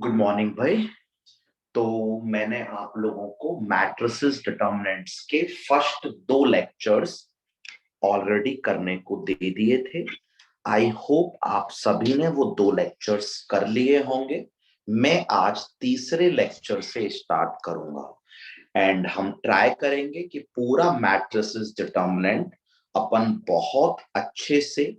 Good morning भाई। तो मैंने आप लोगों को मैट्रिसेस डिटर्मिनेंट्स के फर्स्ट दो लेक्चर्स ऑलरेडी करने को दे दिए थे। आई होप आप सभी ने वो दो लेक्चर्स कर लिए होंगे। मैं आज तीसरे लेक्चर से स्टार्ट करूंगा एंड हम ट्राई करेंगे कि पूरा मैट्रिसेस डिटर्मिनेंट अपन बहुत अच्छे से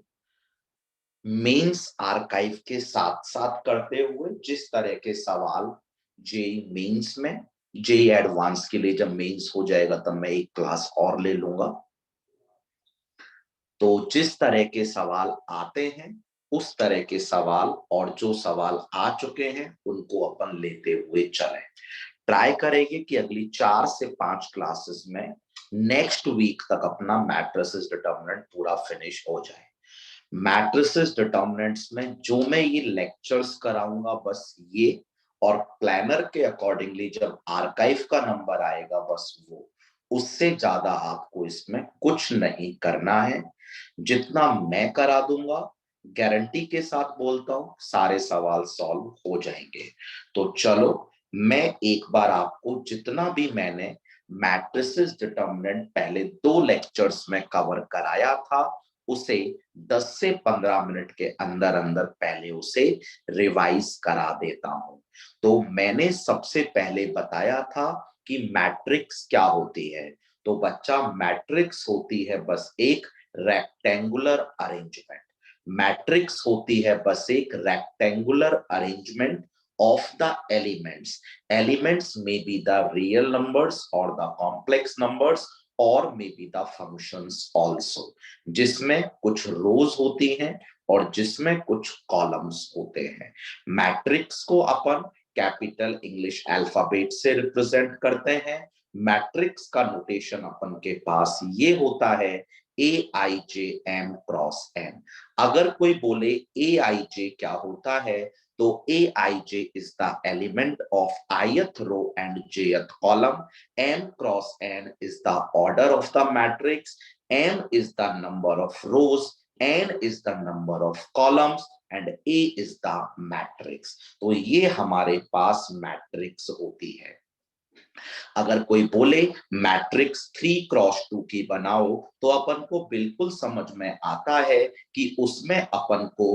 मेंस आर्काइव के साथ साथ करते हुए जिस तरह के सवाल जेई मेंस में, जेई एडवांस के लिए जब मेंस हो जाएगा तब मैं एक क्लास और ले लूंगा। तो जिस तरह के सवाल आते हैं उस तरह के सवाल और जो सवाल आ चुके हैं उनको अपन लेते हुए चलें। ट्राई करेंगे कि अगली 4 से 5 क्लासेस में नेक्स्ट वीक तक अपना मैट्रिसेस डिटर्मिनेंट पूरा फिनिश हो जाए। मैट्रिसेस डिटर्मिनेंट्स में जो मैं ये लेक्चर्स कराऊंगा बस ये, और प्लानर के अकॉर्डिंगली जब आर्काइव का नंबर आएगा बस वो, उससे ज्यादा आपको इसमें कुछ नहीं करना है। जितना मैं करा दूंगा गारंटी के साथ बोलता हूं सारे सवाल सॉल्व हो जाएंगे। तो चलो मैं एक बार आपको जितना भी मैंने मैट्रिसेस डिटर्मिनेंट पहले दो लेक्चर्स में कवर कराया था उसे 10 से 15 मिनट के अंदर अंदर पहले उसे रिवाइज करा देता हूं। तो मैंने सबसे पहले बताया था कि मैट्रिक्स क्या होती है। तो बच्चा मैट्रिक्स होती है बस एक रेक्टेंगुलर अरेंजमेंट। मैट्रिक्स होती है बस एक rectangular arrangement of the elements. Elements may be the real numbers or the complex numbers और may be the functions also, जिसमें कुछ रोज होती हैं और जिसमें कुछ कॉलम्स होते हैं। मैट्रिक्स को अपन कैपिटल इंग्लिश अल्फाबेट से रिप्रेजेंट करते हैं। मैट्रिक्स का नोटेशन अपन के पास ये होता है ए आई जे एम क्रॉस एन। अगर कोई बोले ए आई जे क्या होता है तो Aij is the element of ith row and jth column. M cross n is the order of the matrix. M is the number of rows. N is the number of columns and A is the matrix. तो ये हमारे पास matrix होती है। अगर कोई बोले matrix 3x2 की बनाओ तो अपन को बिल्कुल समझ में आता है कि उसमें अपन को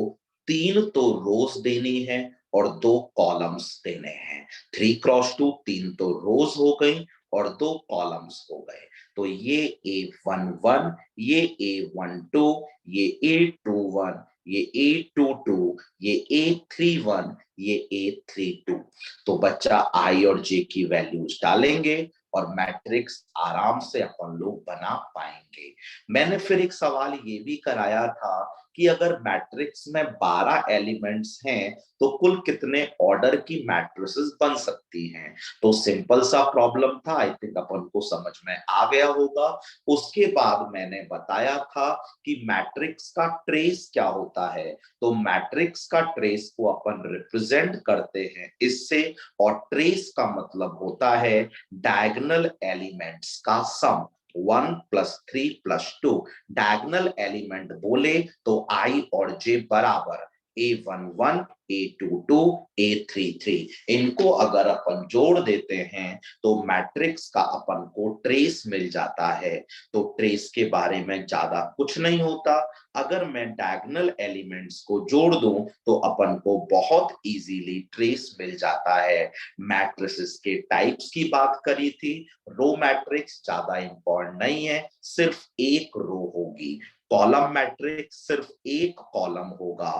3 तो रोज देनी है और 2 कॉलम्स देने हैं। 3x2 3 तो रोज हो गई और 2 कॉलम्स हो गए। तो ये A11, ये A12, ये A21, ये A22, ये A31, ये A32। तो बच्चा आई और जे की वैल्यूज डालेंगे और मैट्रिक्स आराम से अपन लोग बना पाएंगे। मैंने फिर एक सवाल ये भी कराया था कि अगर मैट्रिक्स में 12 एलिमेंट्स हैं तो कुल कितने ऑर्डर की मैट्रिसेस बन सकती हैं। तो सिंपल सा प्रॉब्लम था, आई थिंक अपन को समझ में आ गया होगा। उसके बाद मैंने बताया था कि मैट्रिक्स का ट्रेस क्या होता है। तो मैट्रिक्स का ट्रेस को अपन रिप्रेजेंट करते हैं इससे, और ट्रेस का मतलब होता है डायगोनल एलिमेंट्स का सम। 1 + 3 + 2 डायगोनल एलिमेंट बोले तो आई और जे बराबर A11, A22, A33। इनको अगर अपन जोड़ देते हैं तो मैट्रिक्स का अपन को ट्रेस मिल जाता है। तो ट्रेस के बारे में ज्यादा कुछ नहीं होता। अगर मैं डायगोनल एलिमेंट्स को जोड़ दूं तो अपन को बहुत इजीली ट्रेस मिल जाता है। मैट्रिसेस के टाइप्स की बात करी थी। रो मैट्रिक्स ज्यादा इंपॉर्टेंट नहीं है, सिर्फ एक रो होगी। कॉलम मैट्रिक्स सिर्फ एक कॉलम होगा।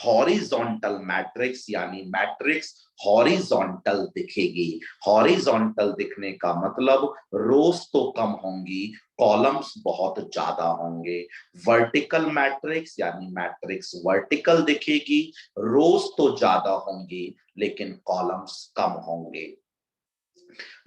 हॉरिजॉन्टल मैट्रिक्स यानी मैट्रिक्स हॉरिजॉन्टल दिखेगी। हॉरिजॉन्टल दिखने का मतलब रोज तो कम होंगी, कॉलम्स बहुत ज्यादा होंगे। वर्टिकल मैट्रिक्स यानी मैट्रिक्स वर्टिकल दिखेगी, रोज तो ज्यादा होंगी लेकिन कॉलम्स कम होंगे।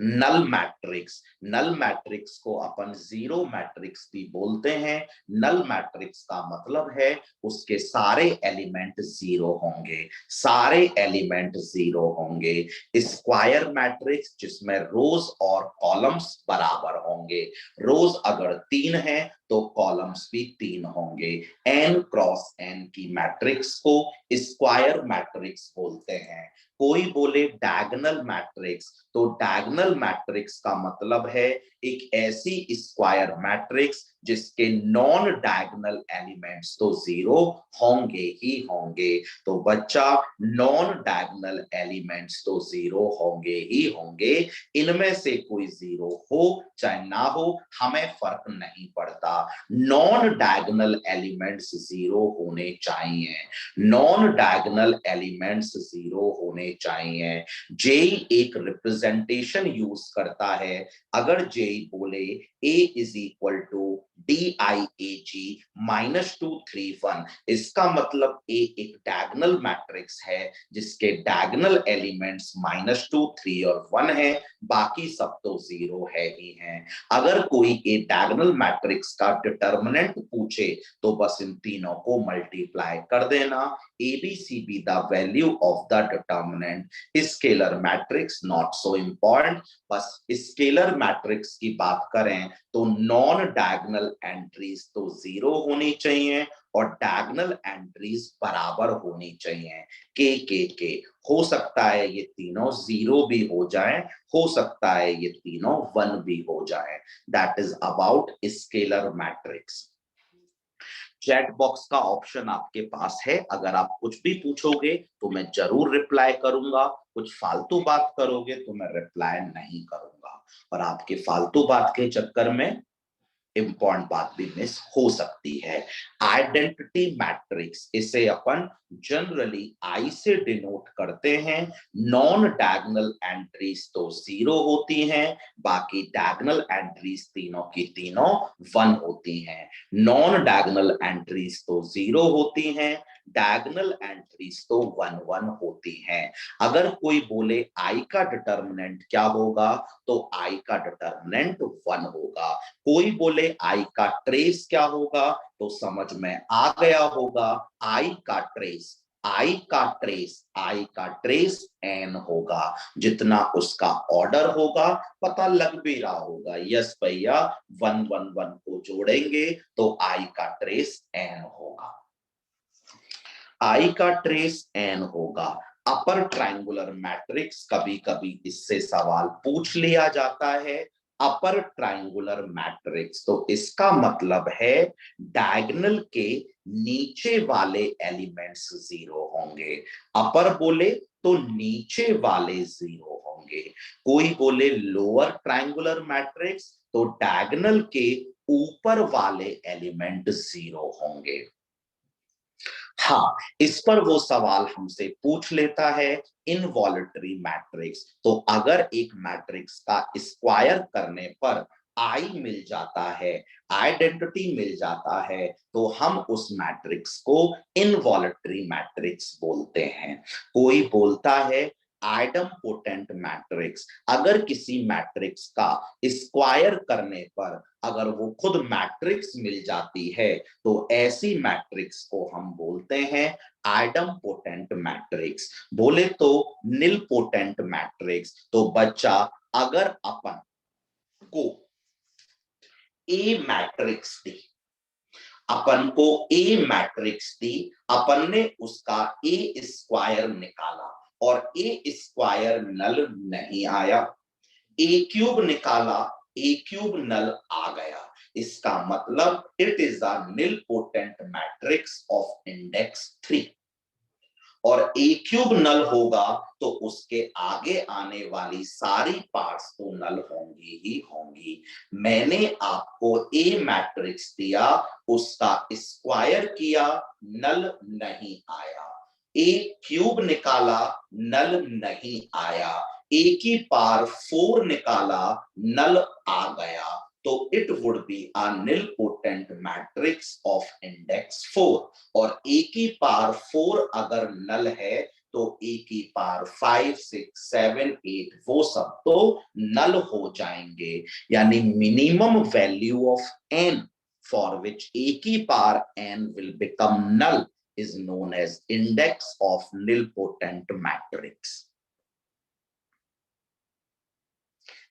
नल मैट्रिक्स को अपन जीरो मैट्रिक्स भी बोलते हैं। नल मैट्रिक्स का मतलब है उसके सारे एलिमेंट जीरो होंगे, सारे एलिमेंट जीरो होंगे। स्क्वायर मैट्रिक्स जिसमें रोज और कॉलम्स बराबर होंगे, रोज अगर 3 है तो कॉलम्स भी 3 होंगे। n क्रॉस n की मैट्रिक्स को स्क्वायर मैट्रिक्स बोलते हैं। कोई बोले डायगोनल मैट्रिक्स, तो डायगोनल मैट्रिक्स का मतलब है एक ऐसी स्क्वायर मैट्रिक्स जिसके नॉन डायगोनल एलिमेंट्स तो जीरो होंगे ही होंगे। तो बच्चा नॉन डायगोनल एलिमेंट्स तो जीरो होंगे ही होंगे, इनमें से कोई जीरो हो चाहे ना हो हमें फर्क नहीं पड़ता, नॉन डायगोनल एलिमेंट्स जीरो होने चाहिए, नॉन डायगोनल एलिमेंट्स जीरो होने चाहिए। जेई एक रिप्रेजेंटेशन यूज करता है, अगर जेई बोले a is equal to DIAG -231, इसका मतलब A एक डायगोनल मैट्रिक्स है जिसके डायगोनल एलिमेंट्स -2, 3 और 1 है, बाकी सब तो जीरो है ही है। अगर कोई ए डायगोनल मैट्रिक्स का डिटर्मिनेंट पूछे तो बस इन तीनों को मल्टीप्लाई कर देना। ABCD the value of the determinant, scalar matrix not so important. बस स्केलर मैट्रिक्स की बात करें तो नॉन डायगोनल एंट्रीज तो जीरो होनी चाहिए और डायगोनल एंट्रीज बराबर होनी चाहिए। के हो सकता है ये तीनों जीरो भी हो जाएं, हो सकता है ये तीनों 1 भी हो जाएं। That is about scalar matrix. Chat box का ऑप्शन आपके पास है, अगर आप कुछ भी पूछोगे तो मैं जरूर रिप्लाई करूंगा, कुछ फालतू बात करोगे तो मैं रिप्लाई नहीं करूंगा, और आपके फालतू बात के चक्कर में इंपॉर्टेंट बात भी मिस हो सकती है। आइडेंटिटी मैट्रिक्स, इसे अपन जनरली आई से डिनोट करते हैं। नॉन डायगोनल एंट्रीज तो जीरो होती हैं, बाकी डायगोनल एंट्रीज तीनों की तीनों 1 होती हैं। नॉन डायगोनल एंट्रीज तो जीरो होती हैं, डायगोनल एंट्रीज तो 1 1 होती हैं। अगर कोई बोले आई का डिटर्मिनेंट क्या होगा, तो आई का डिटर्मिनेंट 1 होगा। कोई बोले आई का ट्रेस क्या होगा, तो समझ में आ गया होगा, आई का ट्रेस, आई का ट्रेस, आई का ट्रेस n होगा। जितना उसका ऑर्डर होगा पता लग भी रहा होगा, यस भैया 1 1 1 को जोड़ेंगे तो आई का ट्रेस n होगा, आई का ट्रेस n होगा। अपर ट्रायंगुलर मैट्रिक्स, कभी कभी इससे सवाल पूछ लिया जाता है। अपर ट्रायंगुलर मैट्रिक्स, तो इसका मतलब है डायगोनल के नीचे वाले एलिमेंट्स जीरो होंगे। अपर बोले तो नीचे वाले जीरो होंगे। कोई बोले लोअर ट्रायंगुलर मैट्रिक्स, तो डायगोनल के ऊपर वाले एलिमेंट जीरो होंगे। हाँ, इस पर वो सवाल हमसे पूछ लेता है इनवॉल्यूटरी मैट्रिक्स, तो अगर एक मैट्रिक्स का स्क्वायर करने पर आई मिल जाता है, आइडेंटिटी मिल जाता है, तो हम उस मैट्रिक्स को इनवॉल्यूटरी मैट्रिक्स बोलते हैं। कोई बोलता है आइडम्पोटेंट मैट्रिक्स, अगर किसी मैट्रिक्स का स्क्वायर करने पर अगर वो खुद मैट्रिक्स मिल जाती है, तो ऐसी मैट्रिक्स को हम बोलते हैं आइडम्पोटेंट मैट्रिक्स। बोले तो निलपोटेंट मैट्रिक्स। तो बच्चा अगर अपन को ए मैट्रिक्स दी, अपन को ए मैट्रिक्स दी, अपन ने उसका ए स्क्वायर निकाला और ए स्क्वायर नल नहीं आया, ए क्यूब निकाला, ए क्यूब नल आ गया, इसका मतलब it is a nilpotent matrix of index 3। और ए क्यूब नल होगा तो उसके आगे आने वाली सारी पार्ट्स तो नल होंगी ही होंगी। मैंने आपको ए मैट्रिक्स दिया, उसका स्क्वायर किया, नल नहीं आया, ए क्यूब निकाला, नल नहीं आया, ए की पावर 4 निकाला, नल आ गया, तो it would be a nilpotent matrix of index 4। और ए की पावर 4 अगर नल है तो ए की पावर 5, 6, 7, 8 वो सब तो नल हो जाएंगे। यानी minimum value of n for which a की power n will become null is known as index of nilpotent matrix।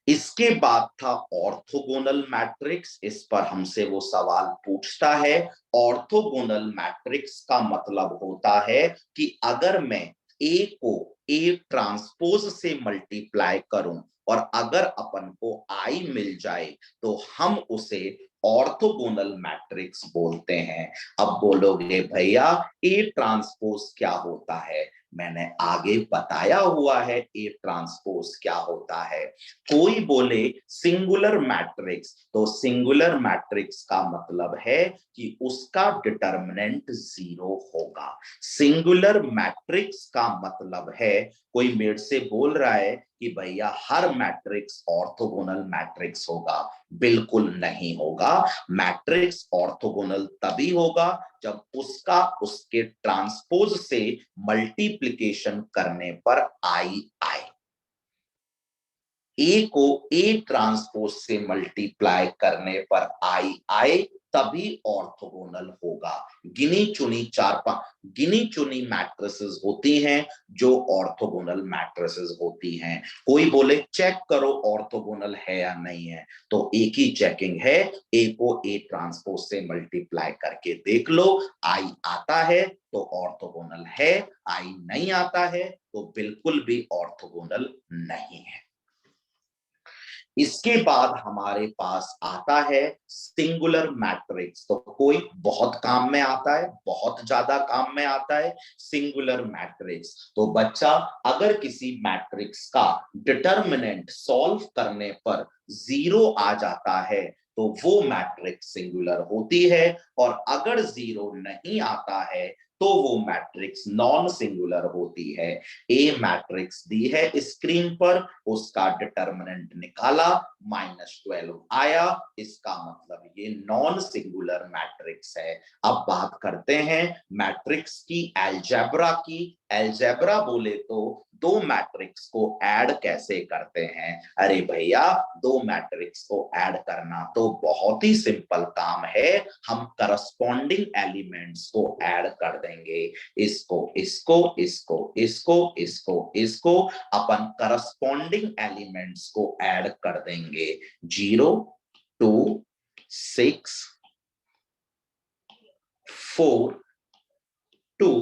इसके बाद था ऑर्थोगोनल मैट्रिक्स। इस पर हमसे वो सवाल पूछता है। ऑर्थोगोनल मैट्रिक्स का मतलब होता है कि अगर मैं ए को ए ट्रांसपोज से मल्टीप्लाई करूं और अगर अपन को आई मिल जाए तो हम उसे ऑर्थोगोनल मैट्रिक्स बोलते हैं। अब बोलोगे भैया ए ट्रांसपोज क्या होता है? मैंने आगे बताया हुआ है ए ट्रांसपोज क्या होता है। कोई बोले सिंगुलर मैट्रिक्स, तो सिंगुलर मैट्रिक्स का मतलब है कि उसका डिटर्मिनेंट 0 होगा। सिंगुलर मैट्रिक्स का मतलब है, कोई मेरे से बोल रहा है कि भैया हर मैट्रिक्स ऑर्थोगोनल मैट्रिक्स होगा। बिल्कुल नहीं होगा। मैट्रिक्स ऑर्थोगोनल तभी होगा जब उसका उसके ट्रांसपोज से मल्टीप्लिकेशन करने पर आई आए। ए को ए ट्रांसपोज से मल्टीप्लाई करने पर आई आए तभी ऑर्थोगोनल होगा। गिनी चुनी मैट्रिसेस होती हैं जो ऑर्थोगोनल मैट्रिसेस होती हैं। कोई बोले चेक करो ऑर्थोगोनल है या नहीं है, तो एक ही चेकिंग है, ए को ए ट्रांसपोज से मल्टीप्लाई करके देख लो। आई आता है तो ऑर्थोगोनल है, आई नहीं आता है तो बिल्कुल भी ऑर्थोगोनल नहीं है। इसके बाद हमारे पास आता है सिंगुलर मैट्रिक्स। तो कोई बहुत काम में आता है, बहुत ज्यादा काम में आता है सिंगुलर मैट्रिक्स। तो बच्चा अगर किसी मैट्रिक्स का डिटर्मिनेंट सॉल्व करने पर 0 आ जाता है तो वो मैट्रिक्स सिंगुलर होती है, और अगर 0 नहीं आता है तो वो मैट्रिक्स नॉन सिंगुलर होती है। ए मैट्रिक्स दी है स्क्रीन पर, उसका डिटर्मिनेंट निकाला, -12 आया, इसका मतलब ये नॉन सिंगुलर मैट्रिक्स है। अब बात करते हैं मैट्रिक्स की अलजेब्रा की। अलजेब्रा बोले तो दो मैट्रिक्स को ऐड कैसे करते हैं? अरे भैया दो मैट्रिक्स को ऐड करना तो बहुत ही सिंपल काम है। हम करस्पॉन्डिंग एलिमेंट्स को ऐड कर देंगे। इसको इसको इसको इसको इसको इसको अपन करस्पॉन्डिंग एलिमेंट्स को ऐड कर देंगे। 0, 2, 6, 4, 2,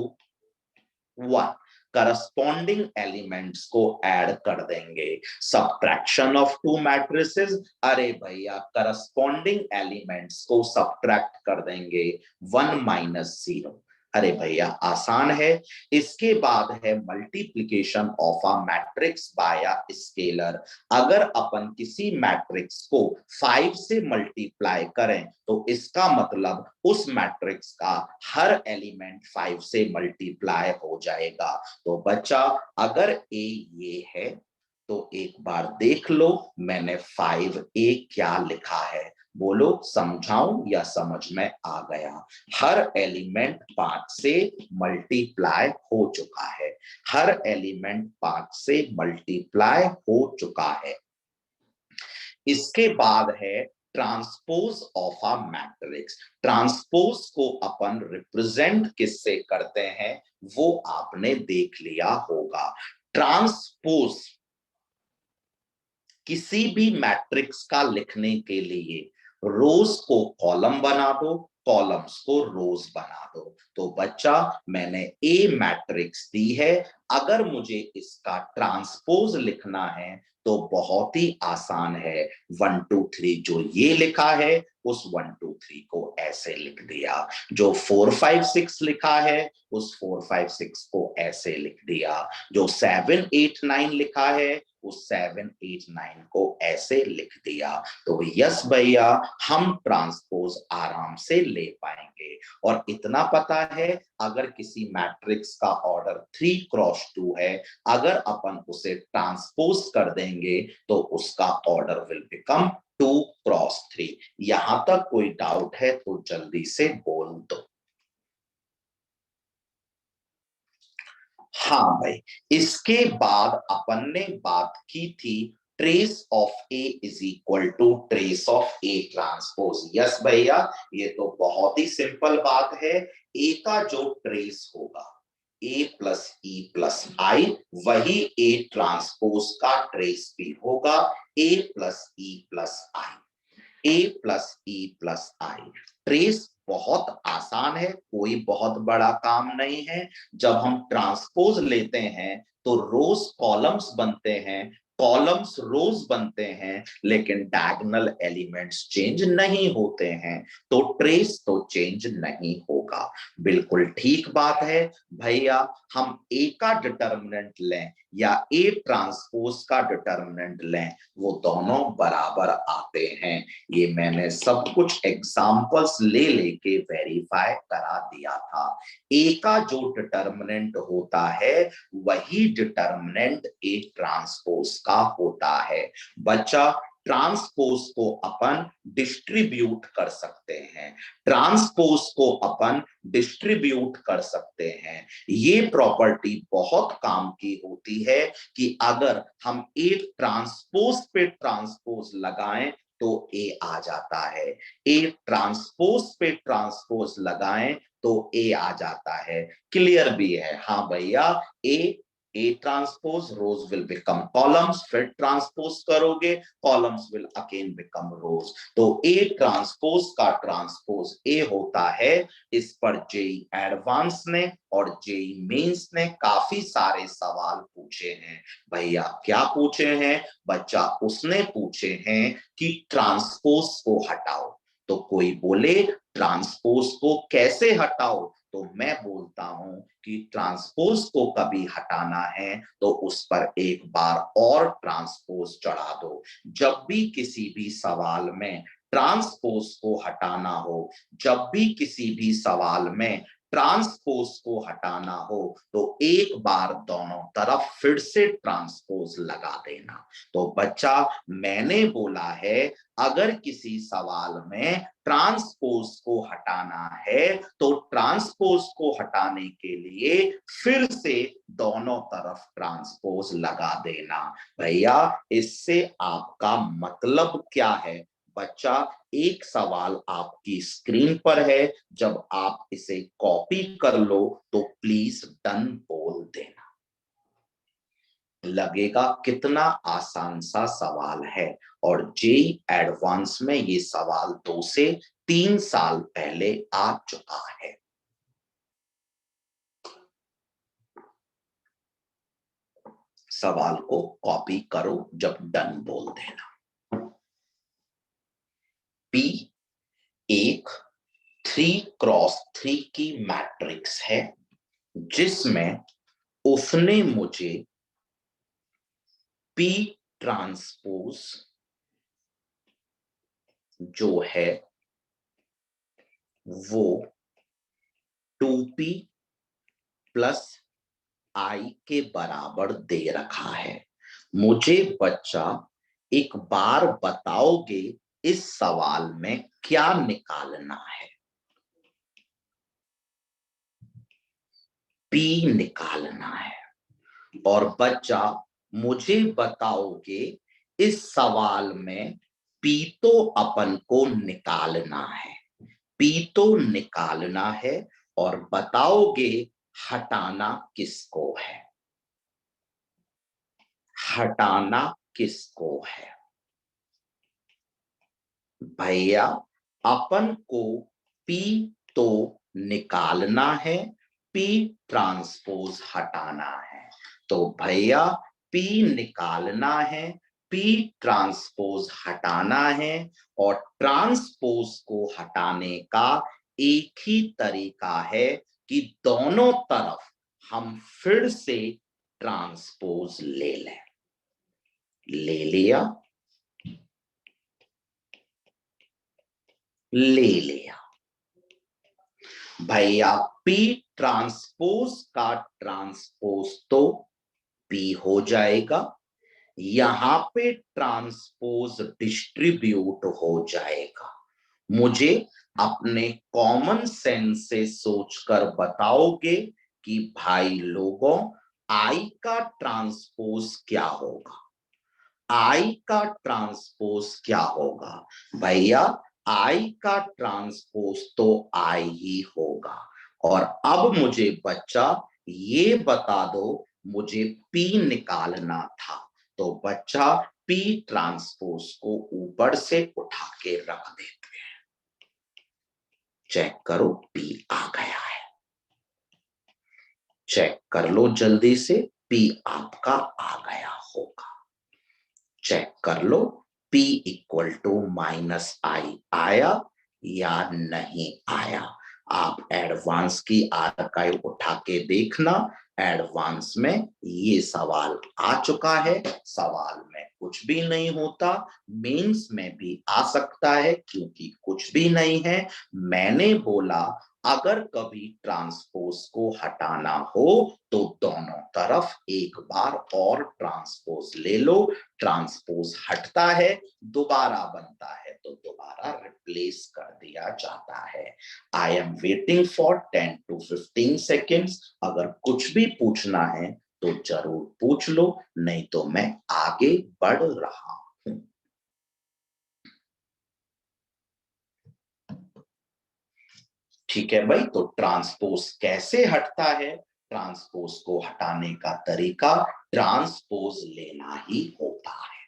1 करस्पॉन्डिंग एलिमेंट्स को ऐड कर देंगे। सब्ट्रैक्शन ऑफ टू मैट्रिसेस, अरे भैया करस्पॉन्डिंग एलिमेंट्स को सब्ट्रैक्ट कर देंगे 1 - 0। अरे भैया आसान है। इसके बाद है multiplication of a matrix bye a scalar. अगर अपन किसी मैट्रिक्स को 5 से मल्टीप्लाई करें तो इसका मतलब उस मैट्रिक्स का हर एलिमेंट 5 से मल्टीप्लाई हो जाएगा। तो बच्चा अगर ए ये है तो एक बार देख लो मैंने 5a क्या लिखा है। बोलो समझाऊं या समझ में आ गया? हर एलिमेंट 5 से मल्टीप्लाई हो चुका है। हर एलिमेंट 5 से मल्टीप्लाई हो चुका है। इसके बाद है transpose of a matrix. Transpose को अपन रिप्रेजेंट किससे करते हैं वो आपने देख लिया होगा। ट्रांसपोज किसी भी मैट्रिक्स का लिखने के लिए रोज को कॉलम बना दो, कॉलम्स को रोज बना दो। तो बच्चा मैंने ए मैट्रिक्स दी है, अगर मुझे इसका ट्रांसपोज लिखना है तो बहुत ही आसान है। 1 2 3 जो ये लिखा है उस 1 2 3 को ऐसे लिख दिया। जो 4 5 6 लिखा है उस 4 5 6 को ऐसे लिख दिया। जो 7 8 9 लिखा है उस 7 8 9 को ऐसे लिख दिया। तो यस भैया हम ट्रांसपोज आराम से ले पाएंगे। और इतना पता है अगर किसी मैट्रिक्स का ऑर्डर 3 क्रॉस 2 है, अगर अपन उसे ट्रांसपोज कर देंगे तो उसका ऑर्डर विल बिकम 2 क्रॉस 3। यहां तक कोई डाउट है तो जल्दी से बोल दो। हाँ भाई, इसके बाद अपन ने बात की थी trace of A is equal to trace of A transpose. Yes भैया, ये तो बहुत ही सिंपल बात है। ए का जो ट्रेस होगा ए प्लस ई प्लस आई, वही ए ट्रांसपोज का ट्रेस भी होगा ए प्लस ई प्लस आई। ए प्लस ई प्लस आई ट्रेस बहुत आसान है, कोई बहुत बड़ा काम नहीं है। जब हम ट्रांसपोज लेते हैं तो रोज कॉलम्स बनते हैं, कॉलम्स रोज बनते हैं, लेकिन डायगोनल एलिमेंट्स चेंज नहीं होते हैं, तो ट्रेस तो चेंज नहीं होगा। बिल्कुल ठीक बात है भैया। हम ए का डिटर्मिनेंट लें या ए ट्रांसपोज का डिटर्मिनेंट लें, वो दोनों बराबर आते हैं। ये मैंने सब कुछ एग्जांपल्स ले लेके वेरीफाई करा दिया था। ए का जो डिटर्मिनेंट होता है वही डिटर्मिनेंट ए ट्रांसपोज का होता है। बच्चा, ट्रांसपोज को अपन डिस्ट्रीब्यूट कर सकते हैं, ट्रांसपोज को अपन डिस्ट्रीब्यूट कर सकते हैं। ये प्रॉपर्टी बहुत काम की होती है कि अगर हम एक ट्रांसपोज पे ट्रांसपोज लगाएं तो ए आ जाता है, ए ट्रांसपोज पे ट्रांसपोज लगाएं तो ए आ जाता है। क्लियर भी है? हाँ भैया, A transpose rows will become columns, फिर ट्रांसपोज करोगे columns will again become rows. तो ए ट्रांसपोज का ट्रांसपोज ए होता है। इस पर जेई एडवांस ने और जेई मेंस ने काफी सारे सवाल पूछे हैं। भैया क्या पूछे हैं बच्चा? उसने पूछे हैं कि ट्रांसपोज को हटाओ, तो कोई बोले ट्रांसपोज को कैसे हटाओ, तो मैं बोलता हूं कि ट्रांसपोज को कभी हटाना है तो उस पर एक बार और ट्रांसपोज चढ़ा दो। जब भी किसी भी सवाल में ट्रांसपोज को हटाना हो, जब भी किसी भी सवाल में ट्रांसपोज को हटाना हो, तो एक बार दोनों तरफ फिर से ट्रांसपोज लगा देना। तो बच्चा, मैंने बोला है अगर किसी सवाल में ट्रांसपोज को हटाना है तो ट्रांसपोज को हटाने के लिए फिर से दोनों तरफ ट्रांसपोज लगा देना। भैया, इससे आपका मतलब क्या है? बच्चा, एक सवाल आपकी स्क्रीन पर है, जब आप इसे कॉपी कर लो तो प्लीज डन बोल देना। लगेगा कितना आसान सा सवाल है, और जेई एडवांस में ये सवाल 2 से 3 साल पहले आ चुका है। सवाल को कॉपी करो जब डन बोल देना। पी एक 3x3 की मैट्रिक्स है जिसमें उसने मुझे पी ट्रांसपोज जो है वो 2p प्लस आई के बराबर दे रखा है। मुझे बच्चा एक बार बताओगे इस सवाल में क्या निकालना है? पी निकालना है। और बच्चा, मुझे बताओगे इस सवाल में पी तो अपन को निकालना है, पी तो निकालना है, और बताओगे हटाना किसको है? हटाना किसको है? भैया, अपन को पी तो निकालना है, पी ट्रांसपोज हटाना है। तो भैया, पी निकालना है, पी ट्रांसपोज हटाना है, और ट्रांसपोज को हटाने का एक ही तरीका है कि दोनों तरफ हम फिर से ट्रांसपोज ले लें। ले लिया? ले लिया। भैया, पी ट्रांसपोज का ट्रांसपोज तो पी हो जाएगा, यहां पे ट्रांसपोज डिस्ट्रीब्यूट हो जाएगा। मुझे अपने कॉमन सेंस से सोचकर बताओगे कि भाई लोगों, आई का ट्रांसपोज क्या होगा? आई का ट्रांसपोज क्या होगा भैया? आई का ट्रांसपोज तो आई ही होगा। और अब मुझे बच्चा ये बता दो, मुझे पी निकालना था, तो बच्चा पी ट्रांसपोज को ऊपर से उठा के रख देते हैं। चेक करो, पी आ गया है। चेक कर लो जल्दी से, पी आपका आ गया होगा। चेक कर लो, P इक्वल टू -I आया या नहीं आया। आप एडवांस की आर्काइव उठा के देखना, एडवांस में ये सवाल आ चुका है। सवाल में कुछ भी नहीं होता, मेंस में भी आ सकता है क्योंकि कुछ भी नहीं है। मैंने बोला अगर कभी ट्रांसपोज को हटाना हो तो दोनों तरफ एक बार और ट्रांसपोज ले लो, ट्रांसपोज हटता है, दोबारा बनता है तो दोबारा रिप्लेस कर दिया जाता है। I am waiting for 10 to 15 seconds. अगर कुछ भी पूछना है तो जरूर पूछ लो, नहीं तो मैं आगे बढ़ रहा हूं। ठीक है भाई, तो ट्रांसपोज कैसे हटता है? ट्रांसपोज को हटाने का तरीका ट्रांसपोज लेना ही होता है।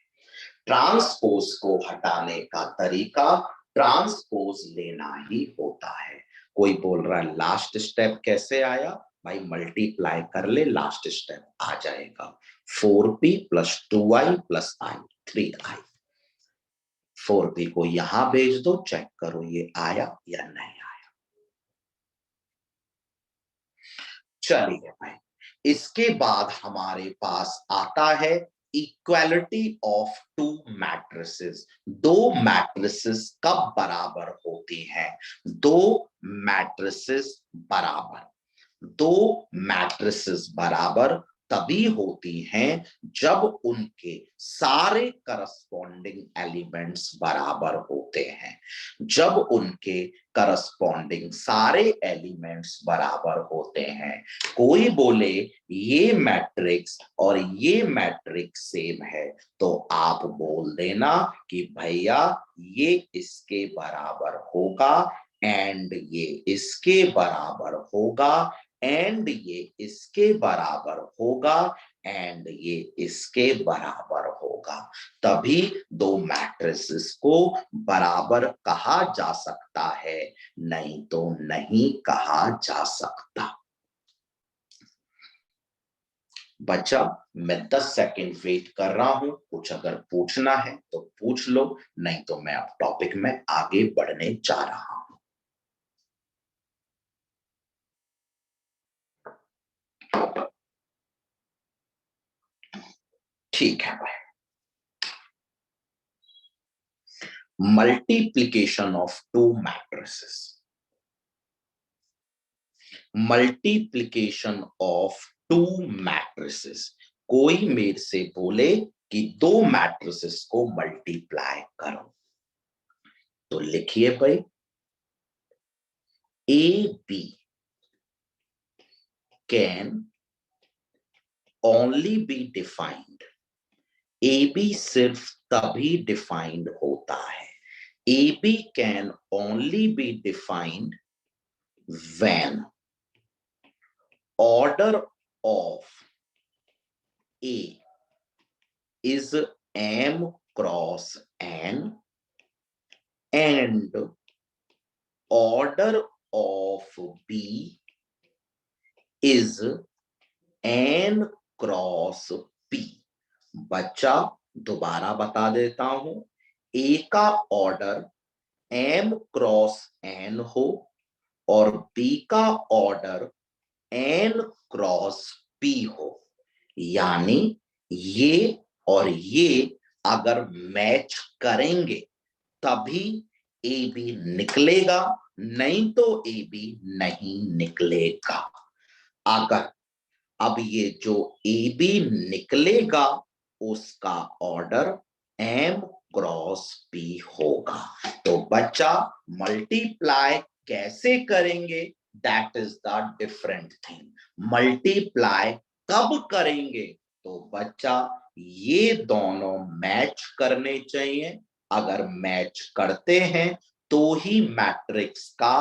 ट्रांसपोज को हटाने का तरीका ट्रांसपोज लेना ही होता है। कोई बोल रहा है लास्ट स्टेप कैसे आया? भाई मल्टीप्लाई कर ले, लास्ट स्टेप आ जाएगा 4p + 2i + i 3i। 4p को यहां भेज दो, चेक करो ये आया या नहीं आया। चलिए भाई, इसके बाद हमारे पास आता है इक्वालिटी ऑफ टू मैट्रिसेस। दो मैट्रिसेस कब बराबर होती हैं? दो मैट्रिसेस बराबर, दो मैट्रिसेस बराबर तभी होती हैं जब उनके सारे करस्पॉन्डिंग एलिमेंट्स बराबर होते हैं। जब उनके करस्पॉन्डिंग सारे एलिमेंट्स बराबर होते हैं। कोई बोले ये मैट्रिक्स और ये मैट्रिक्स सेम है, तो आप बोल देना कि भैया ये इसके बराबर होगा एंड ये इसके बराबर होगा एंड ये इसके बराबर होगा एंड ये इसके बराबर होगा। तभी दो मैट्रिसेस को बराबर कहा जा सकता है, नहीं तो नहीं कहा जा सकता। बच्चा मैं 10 सेकंड वेट कर रहा हूं, कुछ अगर पूछना है तो पूछ लो, नहीं तो मैं अब टॉपिक में आगे बढ़ने जा रहा हूं। ठीक है भाई, multiplication of to matrices. Multiplication of to matrices. कोई मेरे से बोले कि दो मैट्रिसेस को मल्टीप्लाई करो, तो लिखिए भाई, A B can only be defined. A B सिर्फ तभी डिफाइंड होता है, A B can only be defined when order of A is m cross n and order of B is n cross p। बच्चा दोबारा बता देता हूं, ए का ऑर्डर m क्रॉस n हो और बी का ऑर्डर n क्रॉस p हो, यानी ये और ये अगर मैच करेंगे तभी ए बी निकलेगा, नहीं तो ए बी नहीं निकलेगा। अगर अब ये जो ए बी निकलेगा उसका ऑर्डर m क्रॉस p होगा। तो बच्चा मल्टीप्लाई कैसे करेंगे, that is the different thing. Multiply कब करेंगे? तो बच्चा ये दोनों मैच करने चाहिए। अगर मैच करते हैं तो ही मैट्रिक्स का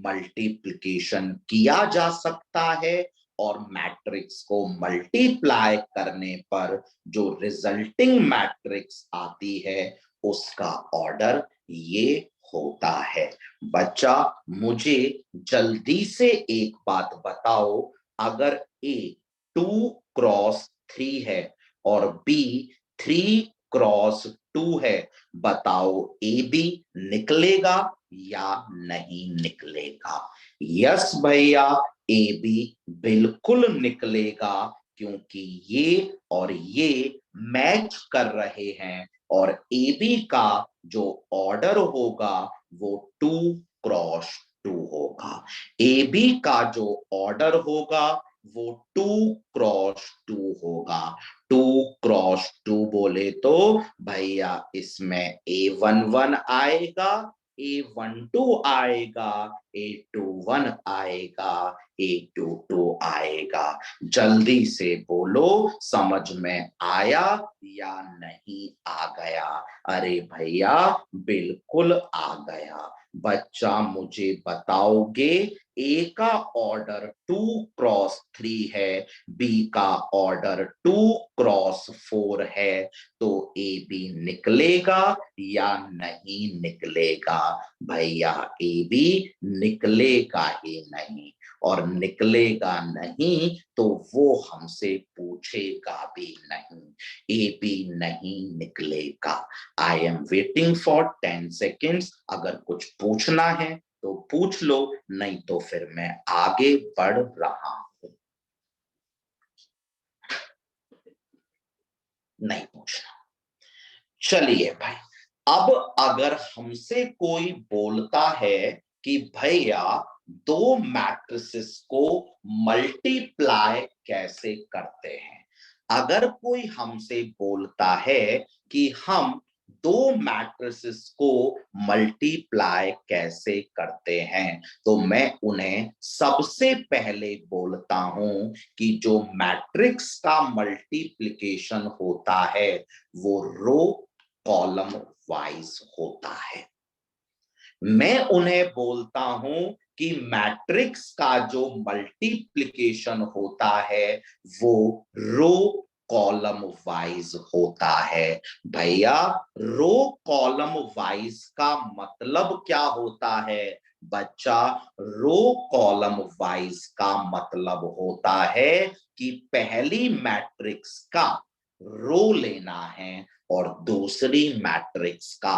मल्टीप्लिकेशन किया जा सकता है, और मैट्रिक्स को मल्टीप्लाई करने पर जो रिजल्टिंग मैट्रिक्स आती है उसका ऑर्डर ये होता है। बच्चा मुझे जल्दी से एक बात बताओ, अगर ए 2x3 है और बी 3x2 है, बताओ ए बी निकलेगा या नहीं निकलेगा? यस भैया, ए बी बिल्कुल निकलेगा, क्योंकि ये और ये मैच कर रहे हैं, और ए बी का जो ऑर्डर होगा वो 2x2 होगा। ए बी का जो ऑर्डर होगा वो 2x2 होगा। 2x2 बोले तो भैया इसमें A11 आएगा, A12 आएगा, A21 आएगा, A22 आएगा। जल्दी से बोलो, समझ में आया या नहीं आ गया? अरे भैया बिल्कुल आ गया। बच्चा मुझे बताओगे, ए का ऑर्डर 2x3 है, बी का ऑर्डर 2x4 है, तो ए बी निकलेगा या नहीं निकलेगा? भैया ए बी निकलेगा ही नहीं, और निकलेगा नहीं तो वो हमसे पूछेगा भी नहीं। ए बी नहीं निकलेगा। I am waiting for 10 seconds. अगर कुछ पूछना है तो पूछ लो, नहीं तो फिर मैं आगे बढ़ रहा हूं। नहीं पूछना। चलिए भाई, अब अगर हमसे कोई बोलता है कि भैया दो मैट्रिसेस को मल्टीप्लाई कैसे करते हैं, अगर कोई हमसे बोलता है कि हम दो मैट्रिसेस को मल्टीप्लाई कैसे करते हैं, तो मैं उन्हें सबसे पहले बोलता हूं कि जो मैट्रिक्स का मल्टीप्लिकेशन होता है वो रो कॉलम वाइज होता है। मैं उन्हें बोलता हूं कि मैट्रिक्स का जो मल्टीप्लिकेशन होता है वो रो कॉलम वाइज होता है। भैया रो कॉलम वाइज का मतलब क्या होता है? बच्चा रो कॉलम वाइज का मतलब होता है कि पहली मैट्रिक्स का रो लेना है और दूसरी मैट्रिक्स का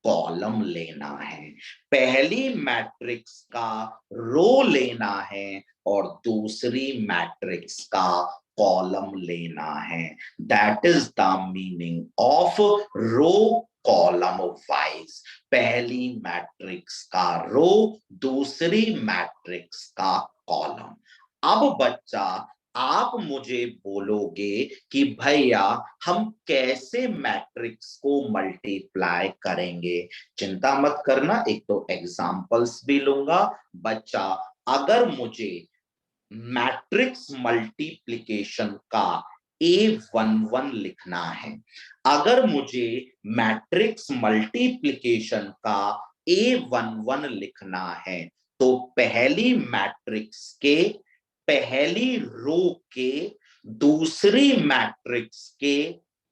कॉलम लेना है। पहली मैट्रिक्स का रो लेना है और दूसरी मैट्रिक्स का कॉलम लेना है। That is the meaning of row column wise. पहली मैट्रिक्स का रो, दूसरी मैट्रिक्स का कॉलम। अब बच्चा आप मुझे बोलोगे कि भैया हम कैसे मैट्रिक्स को मल्टीप्लाई करेंगे? चिंता मत करना, एक तो एग्जाम्पल्स भी लूंगा। बच्चा अगर मुझे मैट्रिक्स मल्टीप्लिकेशन का A11 लिखना है, अगर मुझे मैट्रिक्स मल्टीप्लिकेशन का A11 लिखना है, तो पहली मैट्रिक्स के पहली रो के दूसरी मैट्रिक्स के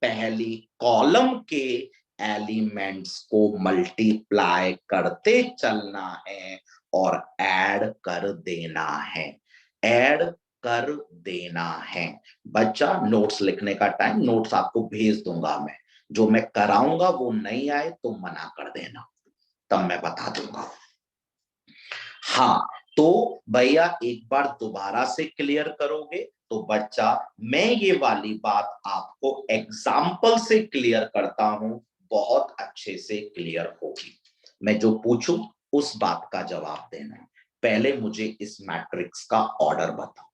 पहली कॉलम के एलिमेंट्स को मल्टीप्लाई करते चलना है और ऐड कर देना है। ऐड कर देना है। बच्चा नोट्स लिखने का टाइम, नोट्स आपको भेज दूंगा मैं। जो मैं कराऊंगा वो नहीं आए तो मना कर देना, तब मैं बता दूंगा। हाँ, तो भैया एक बार दोबारा से क्लियर करोगे? तो बच्चा मैं ये वाली बात आपको एग्जाम्पल से क्लियर करता हूं, बहुत अच्छे से क्लियर होगी। मैं जो पूछूं उस बात का जवाब देना है। पहले मुझे इस मैट्रिक्स का ऑर्डर बताओ।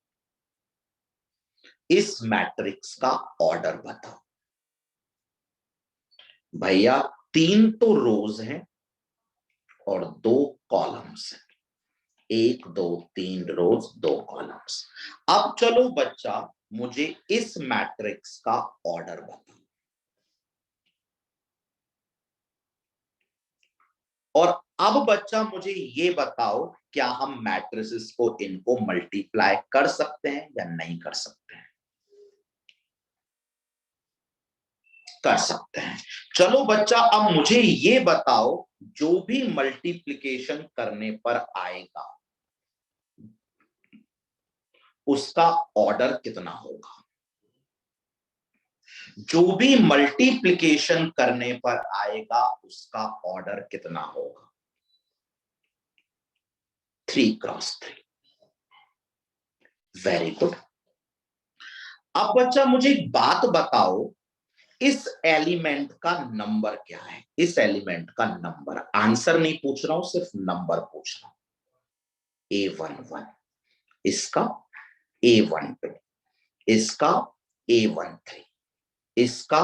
इस मैट्रिक्स का ऑर्डर बताओ। भैया 3 तो रोज हैं और 2 कॉलम्स हैं। 1 2 3 रोज 2 कॉलम। पार्ट्स। अब चलो बच्चा मुझे इस मैट्रिक्स का ऑर्डर बताओ, और अब बच्चा मुझे ये बताओ क्या हम मैट्रिसेस को इनको मल्टीप्लाई कर सकते हैं या नहीं कर सकते हैं? कर सकते हैं। चलो बच्चा अब मुझे ये बताओ, जो भी मल्टीप्लिकेशन करने पर आएगा उसका ऑर्डर कितना होगा? जो भी मल्टीप्लिकेशन करने पर आएगा उसका ऑर्डर कितना होगा? 3x3। Very good. अब बच्चा मुझे एक बात बताओ, इस एलिमेंट का नंबर क्या है? इस एलिमेंट का नंबर, आंसर नहीं पूछ रहा हूं, सिर्फ नंबर पूछ रहा हूं। A11, इसका A12, इसका A13, इसका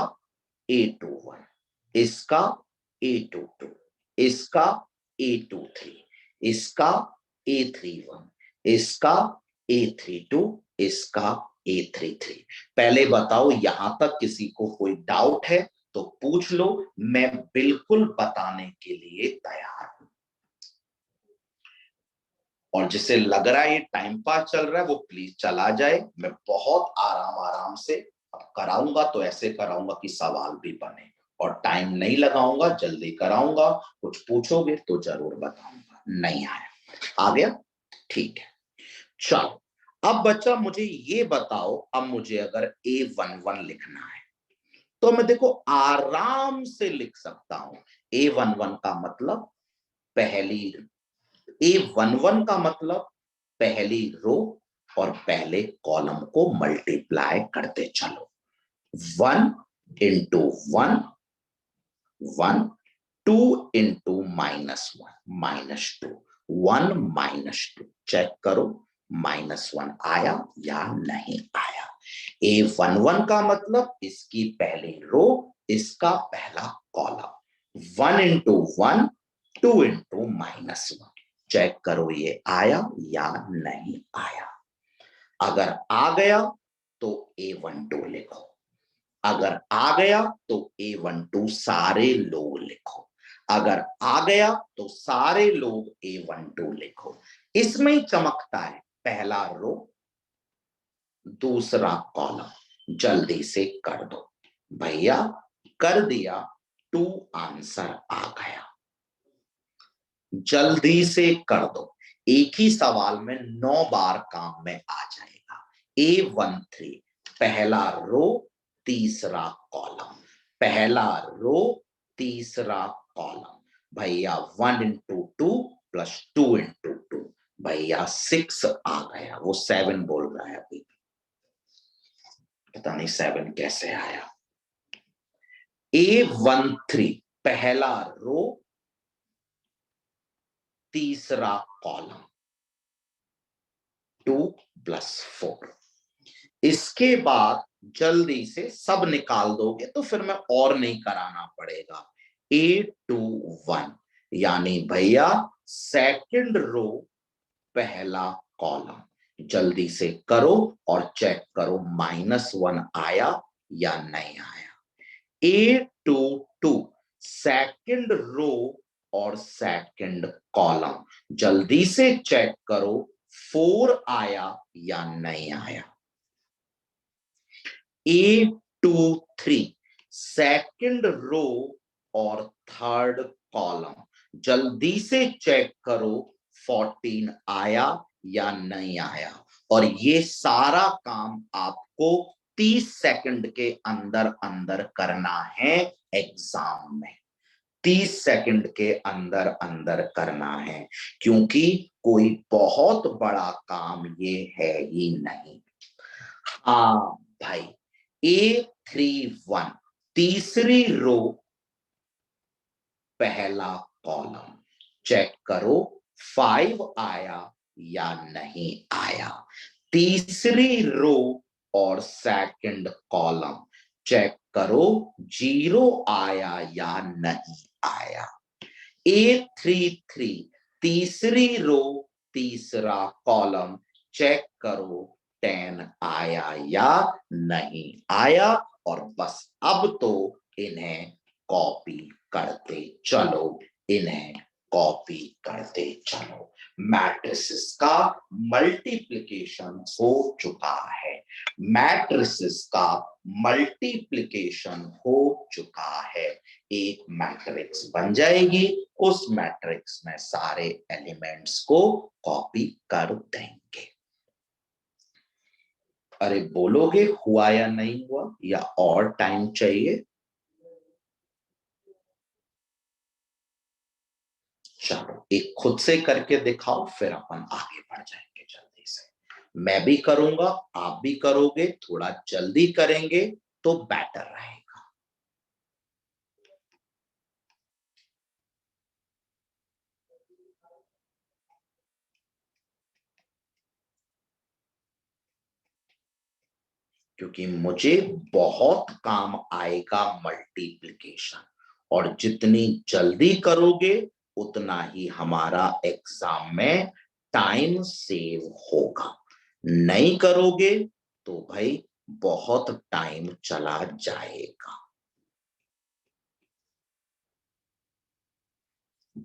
A21, इसका A22, इसका A23, इसका A31, इसका A32, इसका A33। पहले बताओ यहां तक किसी को कोई डाउट है तो पूछ लो, मैं बिल्कुल बताने के लिए तैयार हूं। और जिसे लग रहा है ये टाइम पास चल रहा है वो प्लीज चला जाए, मैं बहुत आराम आराम से अब कराऊंगा, तो ऐसे कराऊंगा कि सवाल भी बने, और टाइम नहीं लगाऊंगा, जल्दी कराऊंगा। कुछ पूछोगे तो जरूर बताऊंगा। नहीं आया, आ गया? ठीक है। चलो अब बच्चा मुझे ये बताओ, अब मुझे अगर A11 लिखना है तो मैं देखो आराम से लिख सकता हूं। A11 का मतलब पहली, A11 का मतलब पहली रो और पहले कॉलम को मल्टीप्लाई करते चलो। 1 इंटू 1, 1, 2 इंटू -1, -2, 1 -2। चेक करो -1 आया या नहीं आया। A11 का मतलब इसकी पहली रो, इसका पहला कॉलम। 1 into 1, 2 into -1। चेक करो ये आया या नहीं आया। अगर आ गया तो A12 लिखो, अगर आ गया तो A12 सारे लोग लिखो, अगर आ गया तो सारे लोग A12 लिखो। इसमें ही चमकता है, पहला रो दूसरा कॉलम, जल्दी से कर दो भैया। कर दिया, 2 आंसर आ गया। जल्दी से कर दो, एक ही सवाल में 9 बार काम में आ जाएगा। A13 पहला रो तीसरा कॉलम, पहला रो तीसरा कॉलम। भैया 1 इंटू 2 प्लस 2 इंटू 2, भैया 6 आ गया। वो 7 बोल रहा है अभी, पता नहीं 7 कैसे आया। A13 पहला रो तीसरा कॉलम, 2 प्लस 4। इसके बाद जल्दी से सब निकाल दोगे तो फिर मैं और नहीं कराना पड़ेगा। A21 यानी भैया सेकंड रो पहला कॉलम, जल्दी से करो और चेक करो -1 आया या नहीं आया। A22 सेकंड रो और सेकंड कॉलम, जल्दी से चेक करो 4 आया या नहीं आया। A23 सेकंड रो और थर्ड कॉलम, जल्दी से चेक करो 14 आया या नहीं आया। और ये सारा काम आपको 30 सेकंड के अंदर अंदर करना है एग्जाम में। 30 सेकंड के अंदर अंदर करना है, क्योंकि कोई बहुत बड़ा काम ये है ही नहीं। हाँ भाई, A31 तीसरी रो पहला कॉलम, चेक करो 5 आया या नहीं आया। तीसरी रो और सेकंड कॉलम, चेक करो 0 आया या नहीं आया। A33 तीसरी रो तीसरा कॉलम, चेक करो 10 आया या नहीं आया, और बस अब तो इन्हें कॉपी करते चलो, इन्हें कॉपी करते चलो। मैट्रिसेस का मल्टीप्लिकेशन हो चुका है, मैट्रिसेस का मल्टीप्लिकेशन हो चुका है। एक मैट्रिक्स बन जाएगी, उस मैट्रिक्स में सारे एलिमेंट्स को कॉपी कर देंगे। अरे बोलोगे हुआ या नहीं हुआ, या और टाइम चाहिए? चलो एक खुद से करके दिखाओ, फिर अपन आगे बढ़ जाएंगे जल्दी से। मैं भी करूंगा, आप भी करोगे, थोड़ा जल्दी करेंगे तो बेटर रहेगा। क्योंकि मुझे बहुत काम आएगा मल्टीप्लिकेशन, और जितनी जल्दी करोगे उतना ही हमारा एग्जाम में टाइम सेव होगा। नहीं करोगे तो भाई बहुत टाइम चला जाएगा।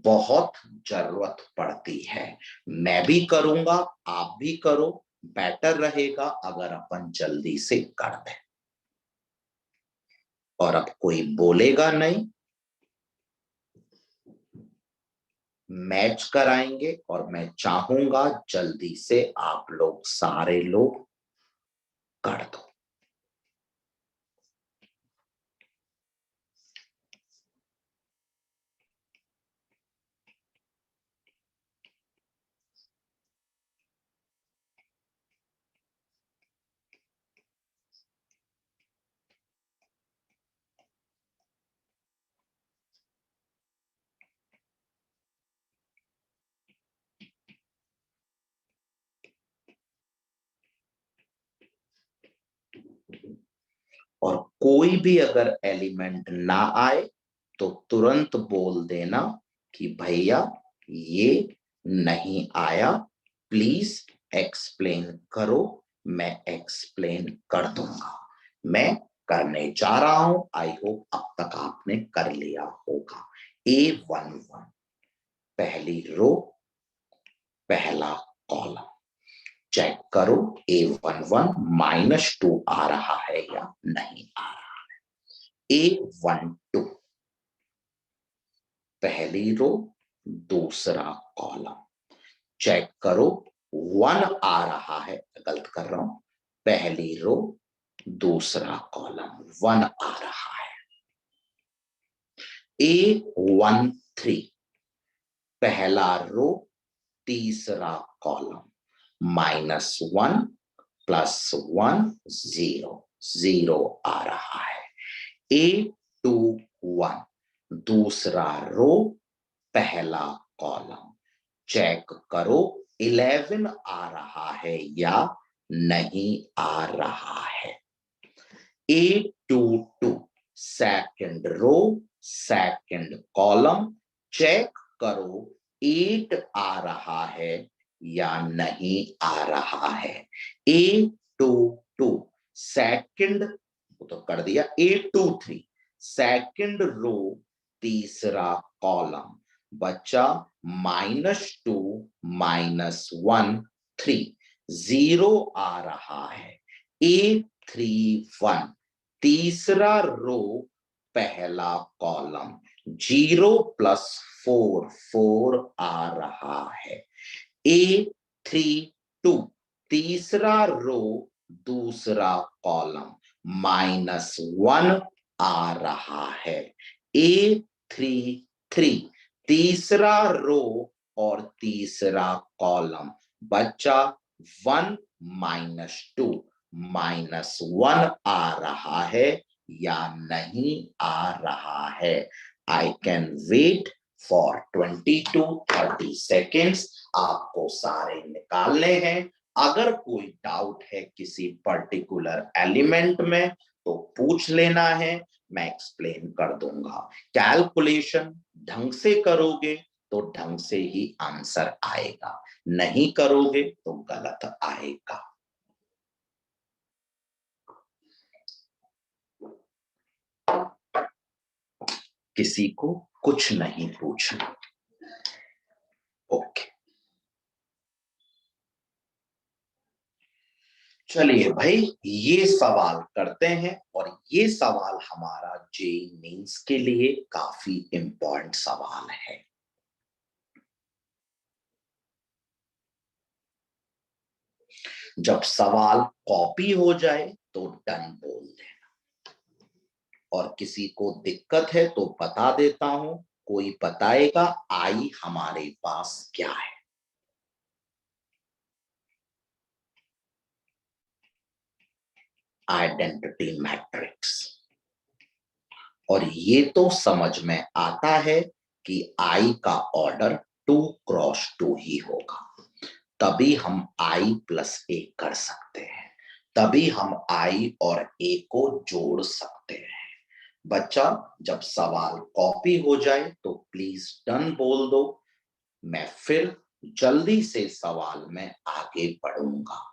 बहुत जरूरत पड़ती है, मैं भी करूंगा, आप भी करो, बेटर रहेगा अगर अपन जल्दी से कर दें। और अब कोई बोलेगा नहीं, मैच कराएंगे, और मैं चाहूंगा जल्दी से आप लोग सारे लोग कर दो। और कोई भी अगर एलिमेंट ना आए तो तुरंत बोल देना कि भैया ये नहीं आया, प्लीज एक्सप्लेन करो, मैं एक्सप्लेन कर दूंगा। मैं करने जा रहा हूं, आई होप अब तक आपने कर लिया होगा। A11 पहली रो पहला कॉलम, चेक करो A11 -2 आ रहा है या नहीं आ रहा है। A12 पहली रो दूसरा कॉलम, चेक करो 1 आ रहा है, गलत कर रहा हूं, पहली रो दूसरा कॉलम 1 आ रहा है। A13 पहला रो तीसरा कॉलम, -1 +1 0 0 आ रहा है। A21 दूसरा रो पहला कॉलम, चेक करो 11 आ रहा है या नहीं आ रहा है। A22 second row second column, check करो 8 आ रहा है या नहीं आ रहा है। A22 सेकंड तो कर दिया। A23 सेकंड रो तीसरा कॉलम, बच्चा -2 -1 3 0 आ रहा है। A31 तीसरा रो पहला कॉलम, 0 +4 4 आ रहा है। A32 तीसरा रो दूसरा कॉलम, -1 आ रहा है। A33 तीसरा रो और तीसरा कॉलम, बच्चा 1 -2 -1 आ रहा है या नहीं आ रहा है। I can wait for 20 to 30 seconds। आपको सारे निकालने हैं। अगर कोई डाउट है किसी पर्टिकुलर एलिमेंट में तो पूछ लेना है, मैं एक्सप्लेन कर दूंगा। कैलकुलेशन ढंग से करोगे तो ढंग से ही आंसर आएगा, नहीं करोगे तो गलत आएगा। किसी को कुछ नहीं पूछना। ओके, चलिए भाई, ये सवाल करते हैं, और ये सवाल हमारा जेईई मेंस के लिए काफी इंपॉर्टेंट सवाल है। जब सवाल कॉपी हो जाए तो डन बोल देना, और किसी को दिक्कत है तो बता देता हूं, कोई बताएगा आई हमारे पास क्या है। Identity matrix. और ये तो समझ में आता है कि आई का ऑर्डर 2x2 ही होगा, तभी हम आई प्लस ए कर सकते हैं, तभी हम आई और ए को जोड़ सकते हैं। बच्चा, जब सवाल कॉपी हो जाए तो प्लीज डन बोल दो, मैं फिर जल्दी से सवाल में आगे बढ़ूंगा।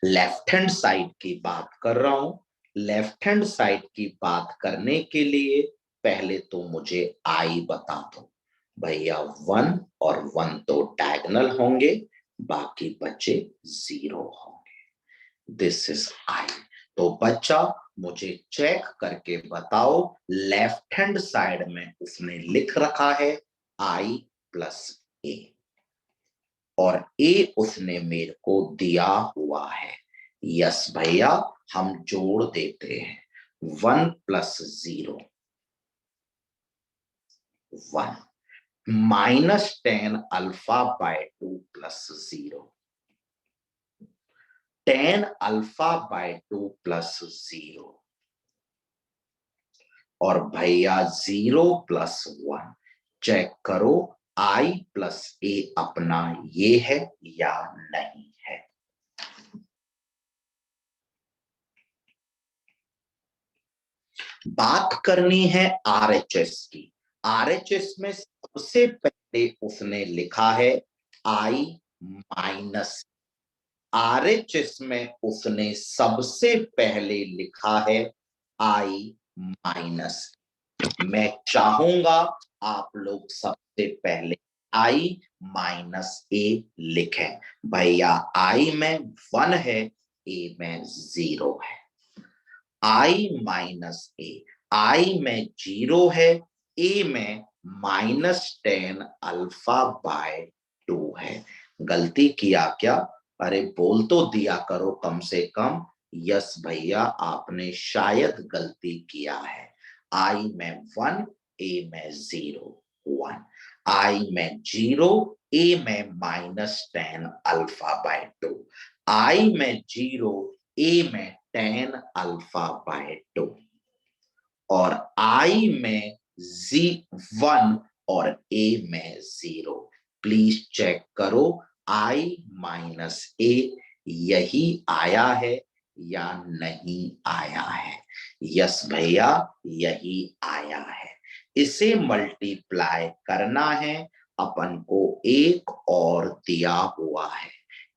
लेफ्ट हैंड साइड की बात कर रहा हूं। लेफ्ट हैंड साइड की बात करने के लिए पहले तो मुझे आई बता दो भैया। 1 और 1 तो डायगोनल होंगे, बाकी बचे 0 होंगे। This is I. तो बच्चा, मुझे चेक करके बताओ, लेफ्ट हैंड साइड में उसने लिख रखा है आई प्लस ए, और ए उसने मेरे को दिया हुआ है। यस भैया, हम जोड़ देते हैं। 1 plus 0 1, -10 alpha by 2 plus 0, 10 alpha by 2 plus 0, और भैया 0 प्लस 1। चेक करो आई प्लस ए अपना ये है या नहीं है। बात करनी है आरएचएस की। आरएचएस में सबसे पहले उसने लिखा है आई माइनस। आरएचएस में उसने सबसे पहले लिखा है आई माइनस। मैं चाहूंगा आप लोग सबसे पहले आई माइनस ए लिखें। भैया आई में 1 है, ए में 0 है। आई माइनस ए, आई में 0 है, ए में -10 अल्फा बाय 2 है। गलती किया क्या? अरे बोल तो दिया करो कम से कम। यस भैया, आपने शायद गलती किया है। आई में 1, ए में 0, 1। आई में 0, ए में -10 अल्फा बाय 2। आई में 0, ए में 10 अल्फा बाय 2, और आई में 1 और ए में 0। प्लीज चेक करो आई माइनस ए यही आया है या नहीं आया है। यस भैया, यही आया है। इसे मल्टीप्लाई करना है, अपन को एक और दिया हुआ है।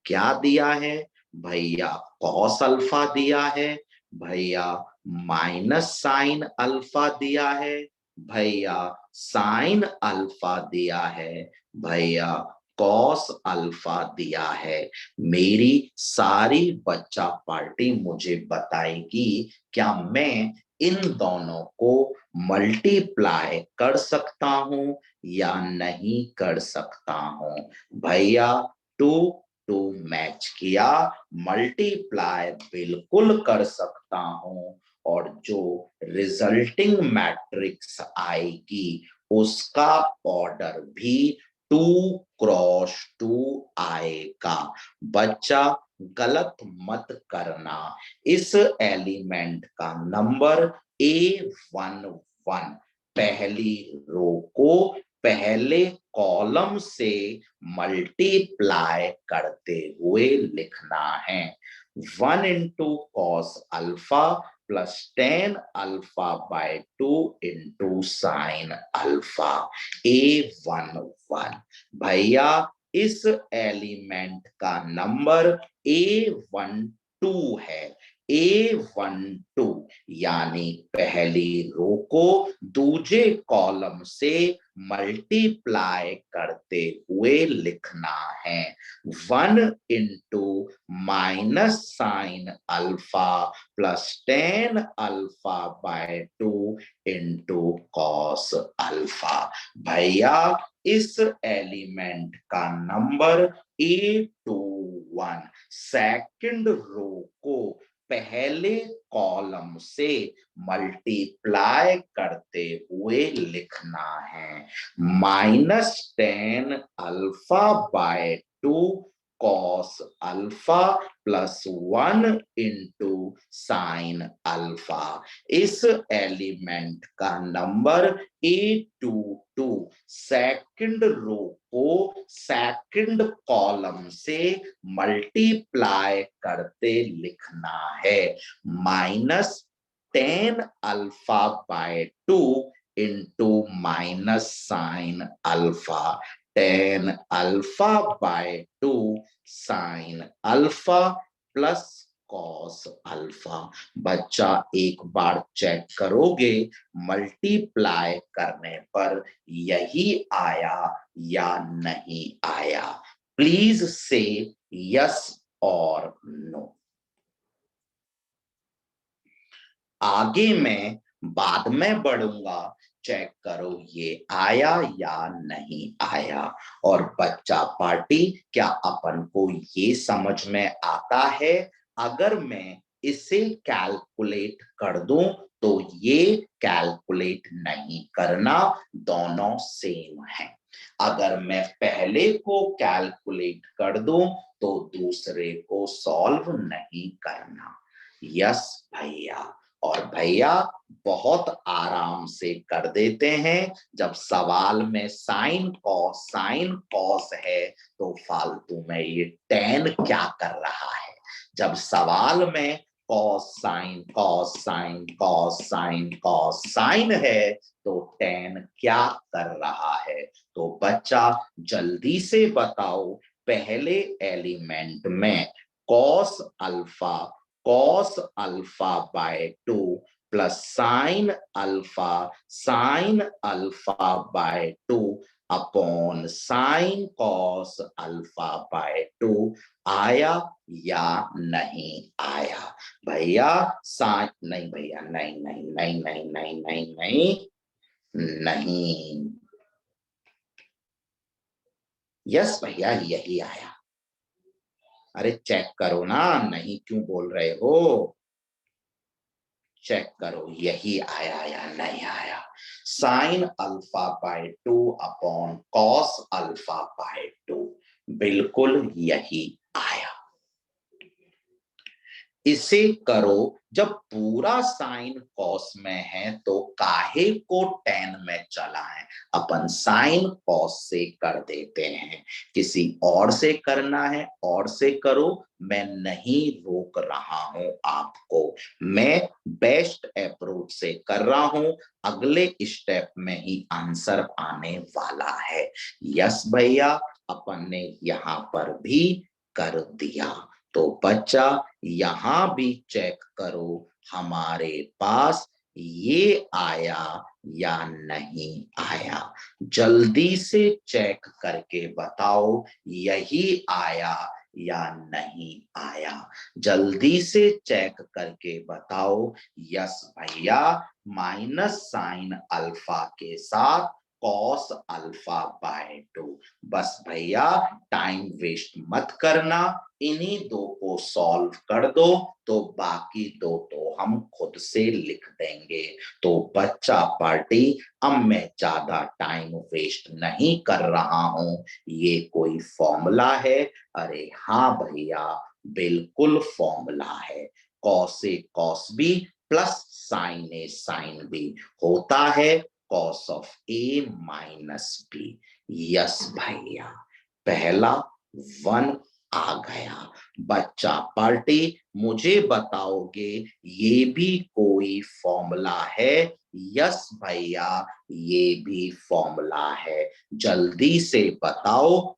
क्या दिया है भैया? कॉस अल्फा दिया है भैया, माइनस साइन अल्फा दिया है भैया, साइन अल्फा दिया है भैया, कॉस अल्फा दिया है। मेरी सारी बच्चा पार्टी मुझे बताएगी क्या मैं इन दोनों को मल्टीप्लाई कर सकता हूं या नहीं कर सकता हूं। भैया 2 2 मैच किया, मल्टीप्लाई बिल्कुल कर सकता हूं, और जो रिजल्टिंग मैट्रिक्स आएगी उसका ऑर्डर भी 2x2 आएगा। बच्चा गलत मत करना। इस एलिमेंट का नंबर A11, पहली रो को पहले कॉलम से मल्टीप्लाई करते हुए लिखना है। 1 into cos alpha plus 10 alpha by 2 into sine alpha A11। भैया इस एलिमेंट का नंबर A12 है। A12 यानी पहली रो को दूसरे कॉलम से मल्टीप्लाई करते हुए लिखना है। 1 into minus sine alpha plus 10 alpha by 2 into cos alpha. भैया इस एलिमेंट का नंबर A21 सेकंड रो को पहले कॉलम से मल्टीप्लाई करते हुए लिखना है। -10 alpha by 2 cos alpha plus 1 into sine alpha. इस एलिमेंट का नंबर A22 सेकंड रो को सेकंड कॉलम से मल्टीप्लाई करते लिखना है। -10 alpha by 2 into minus sine alpha. 10 alpha by 2 sine alpha plus cos alpha. बच्चा एक बार चेक करोगे मल्टीप्लाई करने पर यही आया या नहीं आया? प्लीज से यस और नो। आगे मैं बाद में बढ़ूंगा, चेक करो ये आया या नहीं आया। और बच्चा पार्टी, क्या अपन को ये समझ में आता है? अगर मैं इसे कैलकुलेट कर दूं तो ये कैलकुलेट नहीं करना, दोनों सेम है। अगर मैं पहले को कैलकुलेट कर दूं तो दूसरे को सॉल्व नहीं करना। यस भैया। और भैया बहुत आराम से कर देते हैं। जब सवाल में साइन कॉस है तो फालतू में ये टेन क्या कर रहा है? जब सवाल में कॉस साइन है तो टेन क्या कर रहा है? तो बच्चा जल्दी से बताओ, पहले एलिमेंट में cos alpha by 2 plus sign alpha by 2 upon sine cos alpha by 2 आया या नहीं आया? भैया साइन नहीं, भैया नहीं नहीं नहीं नहीं नहीं नहीं नहीं नहीं। यस भैया यही आया। अरे चेक करो ना, नहीं क्यों बोल रहे हो? चेक करो यही आया या नहीं आया। Sign alpha by 2 upon cos alpha by 2, बिल्कुल यही आया। इसे करो, जब पूरा साइन कॉस में है तो काहे को टेन में चला है? अपन साइन कॉस से कर देते हैं। किसी और से करना है और से करो, मैं नहीं रोक रहा हूं आपको। मैं बेस्ट अप्रोच से कर रहा हूं, अगले स्टेप में ही आंसर आने वाला है। यस भैया, अपन ने यहां पर भी कर दिया। तो बच्चा यहां भी चेक करो हमारे पास ये आया या नहीं आया। जल्दी से चेक करके बताओ यही आया या नहीं आया। जल्दी से चेक करके बताओ। यस भैया, माइनस साइन अल्फा के साथ कॉस अल्फा बाय 2। बस भैया टाइम वेस्ट मत करना, इन्हीं दो को सॉल्व कर दो तो बाकी दो तो हम खुद से लिख देंगे। तो बच्चा पार्टी, अब मैं ज्यादा टाइम वेस्ट नहीं कर रहा हूं। ये कोई फॉर्मूला है? अरे हाँ भैया, बिल्कुल फॉर्मूला है। Cos A cos B plus sine A sine B होता है cos of A minus B. Yes भैया, पहला 1 आ गया। बच्चा पार्टी, मुझे बताओगे ये भी कोई फॉर्मूला है? यस भैया, ये भी फॉर्मूला है। जल्दी से बताओ,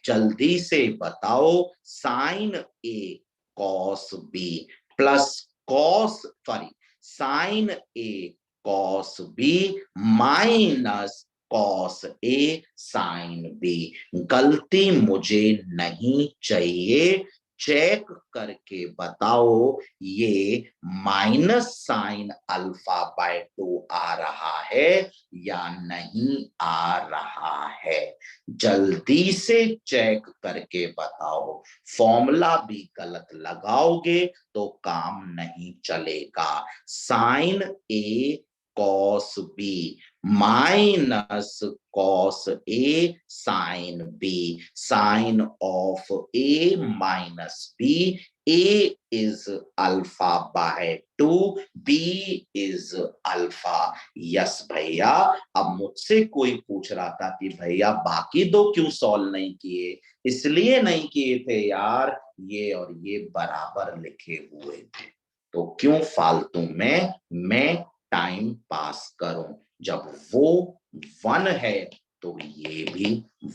जल्दी से बताओ। साइन ए cos B plus cos, sorry, sine ए कॉस बी माइनस कॉस ए साइन बी। गलती मुझे नहीं चाहिए, चेक करके बताओ ये माइनस साइन अल्फा बाय 2 आ रहा है या नहीं आ रहा है? जल्दी से चेक करके बताओ। फॉर्मूला भी गलत लगाओगे तो काम नहीं चलेगा। Sine A cos B minus cos A sine B, sine of A minus B, A is alpha by 2, B is alpha. Yes भैया, अब मुझसे कोई पूछ रहा था कि भैया बाकी दो क्यों सॉल्व नहीं किए? इसलिए नहीं किए थे यार, ये और ये बराबर लिखे हुए थे, तो क्यों फालतू में मैं टाइम पास करूं? जब वो 1 है तो ये भी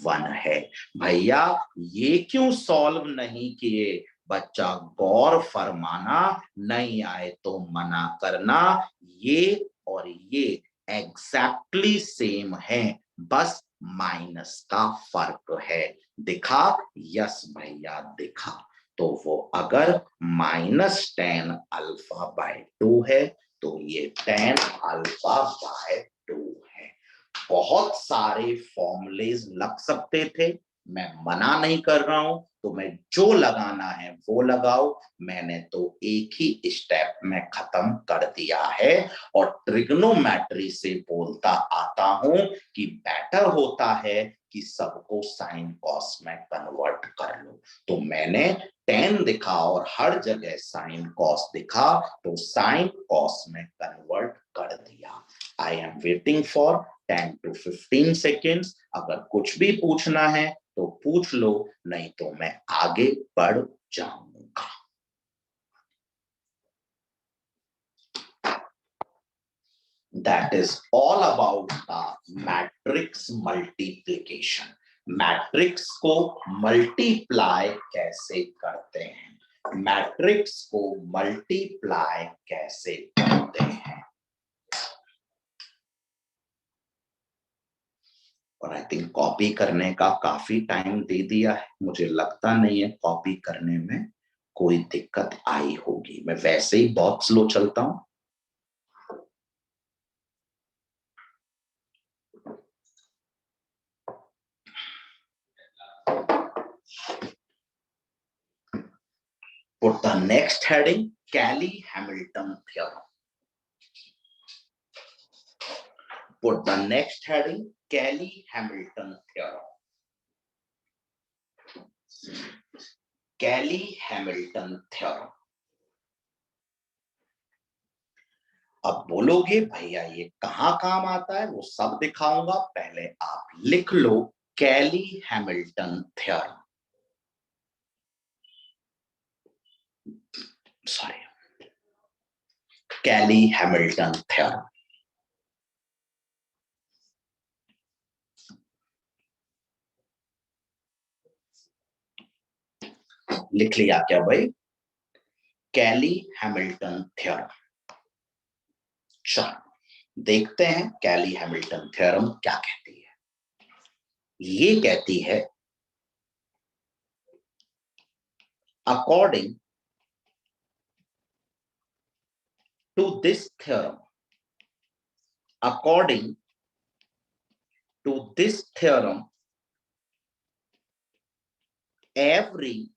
1 है। भैया ये क्यों सॉल्व नहीं किए? बच्चा गौर फरमाना, नहीं आए तो मना करना। ये और ये एग्जैक्टली सेम है, बस माइनस का फर्क है। दिखा? यस भैया दिखा। तो वो अगर -10 अल्फा बाय 2 है तो ये 10 अल्फा बाय 2 है। बहुत सारे फॉर्मूलेज लग सकते थे, मैं मना नहीं कर रहा हूं, तुम्हें जो लगाना है वो लगाओ। मैंने तो एक ही स्टेप में खत्म कर दिया है। और ट्रिग्नोमेट्री से बोलता आता हूं कि बेटर होता है कि सबको साइन कॉस में कन्वर्ट कर लो। तो मैंने 10 दिखा और हर जगह साइन कॉस दिखा, तो साइन कॉस में कन्वर्ट कर दिया। I am waiting for 10 to 15 seconds. अगर कुछ भी पूछना है तो पूछ लो, नहीं तो मैं आगे बढ़ जाऊंगा। That is all about the matrix multiplication. Matrix को मल्टीप्लाई कैसे करते हैं, मैट्रिक्स को मल्टीप्लाई कैसे करते हैं। और आई थिंक कॉपी करने का काफी टाइम दे दिया है, मुझे लगता नहीं है कॉपी करने में कोई दिक्कत आई होगी। मैं वैसे ही बहुत स्लो चलता हूं। Put the next heading, Cayley-Hamilton theorem. Put the next heading, Cayley-Hamilton theorem. Cayley-Hamilton theorem. अब बोलोगे भैया ये कहां काम आता है, वो सब दिखाऊंगा, पहले आप लिख लो Cayley Hamilton theorem. Sorry, Cayley Hamilton theorem. लिख लिया क्या भाई? Cayley Hamilton theorem. चलो देखते हैं कैली-हैमिल्टन थ्योरम क्या कहती है। ये कहती है, according to this theorem, according to this theorem, every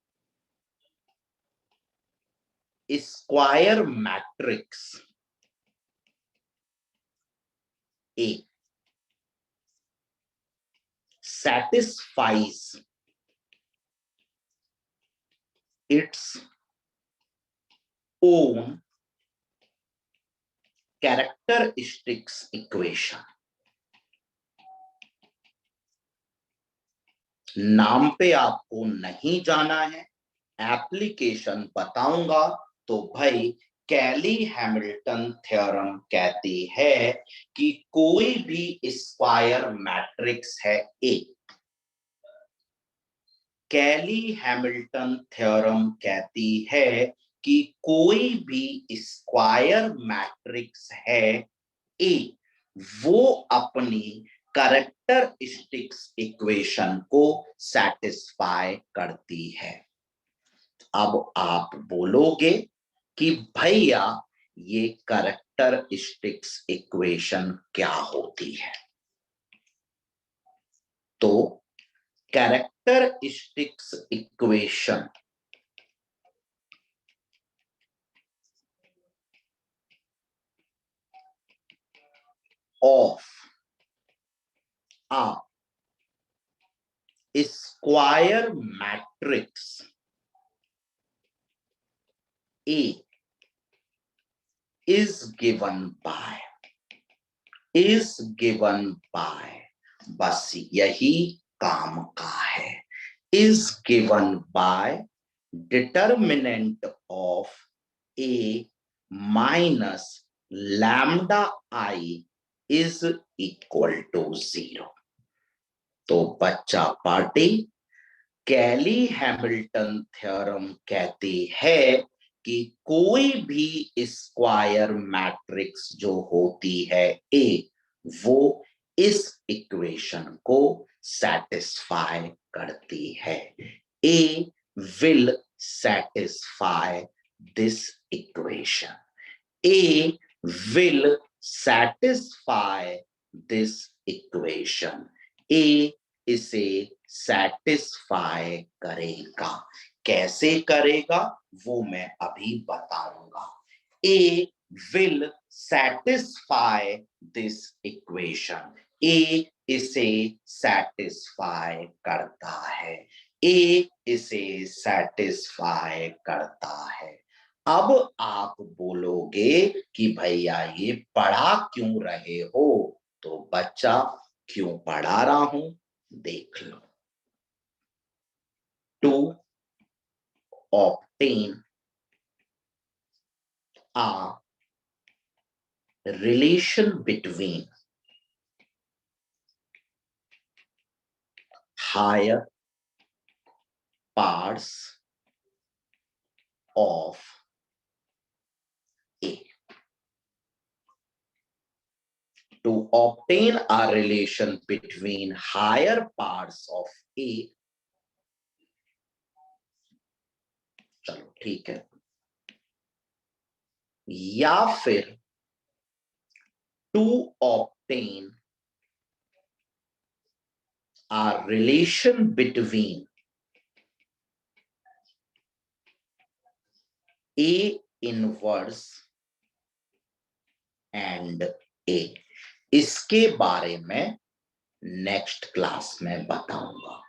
square matrix A satisfies its own characteristics equation. नाम पे आपको नहीं जाना है, एप्लीकेशन बताऊंगा। तो भाई कैली हैमिल्टन थ्योरम कहती है कि कोई भी स्क्वायर मैट्रिक्स है ए। कैली हैमिल्टन थ्योरम कहती है कि कोई भी स्क्वायर मैट्रिक्स है ए, वो अपनी कैरेक्टरिस्टिक्स इक्वेशन को सेटिस्फाई करती है। अब आप बोलोगे कि भैया ये कैरेक्टरिस्टिक्स इक्वेशन क्या होती है? तो characteristics equation of a square matrix A is given by बस यही काम का है, is given by determinant of A minus lambda I is equal to 0। तो बच्चा पार्टी कैली हैमिल्टन थ्योरम कहती है कि कोई भी स्क्वायर मैट्रिक्स जो होती है ए, वो इस इक्वेशन को सेटिस्फाई करती है। A will satisfy this equation. A will satisfy this equation. A इसे सेटिस्फाई करेगा। कैसे करेगा वो मैं अभी बताऊंगा। A will satisfy this equation. A इसे सेटिस्फाई करता है। ए इसे सेटिस्फाई करता है। अब आप बोलोगे कि भैया ये पढ़ा क्यों रहे हो? तो बच्चा क्यों पढ़ा रहा हूं देख लो। To obtain a relation between higher parts of A. To obtain a relation between higher parts of A, चलो ठीक है, या फिर to obtain a relation between A inverse and A, इसके बारे में नेक्स्ट क्लास में बताऊंगा।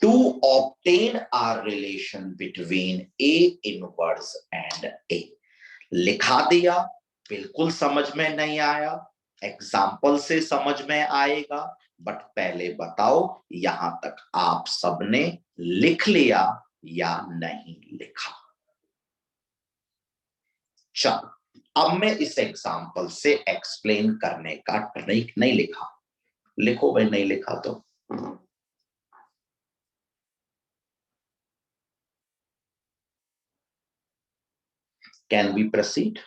To obtain a relation between A inverse and A, लिखा दिया, बिल्कुल समझ में नहीं आया, एग्जाम्पल से समझ में आएगा। बट पहले बताओ यहां तक आप सबने लिख लिया या नहीं लिखा? चलो अब मैं इस एग्जाम्पल से एक्सप्लेन करने का ट्रिक नहीं लिखा। लिखो भाई, नहीं लिखा तो कैन वी प्रोसीड?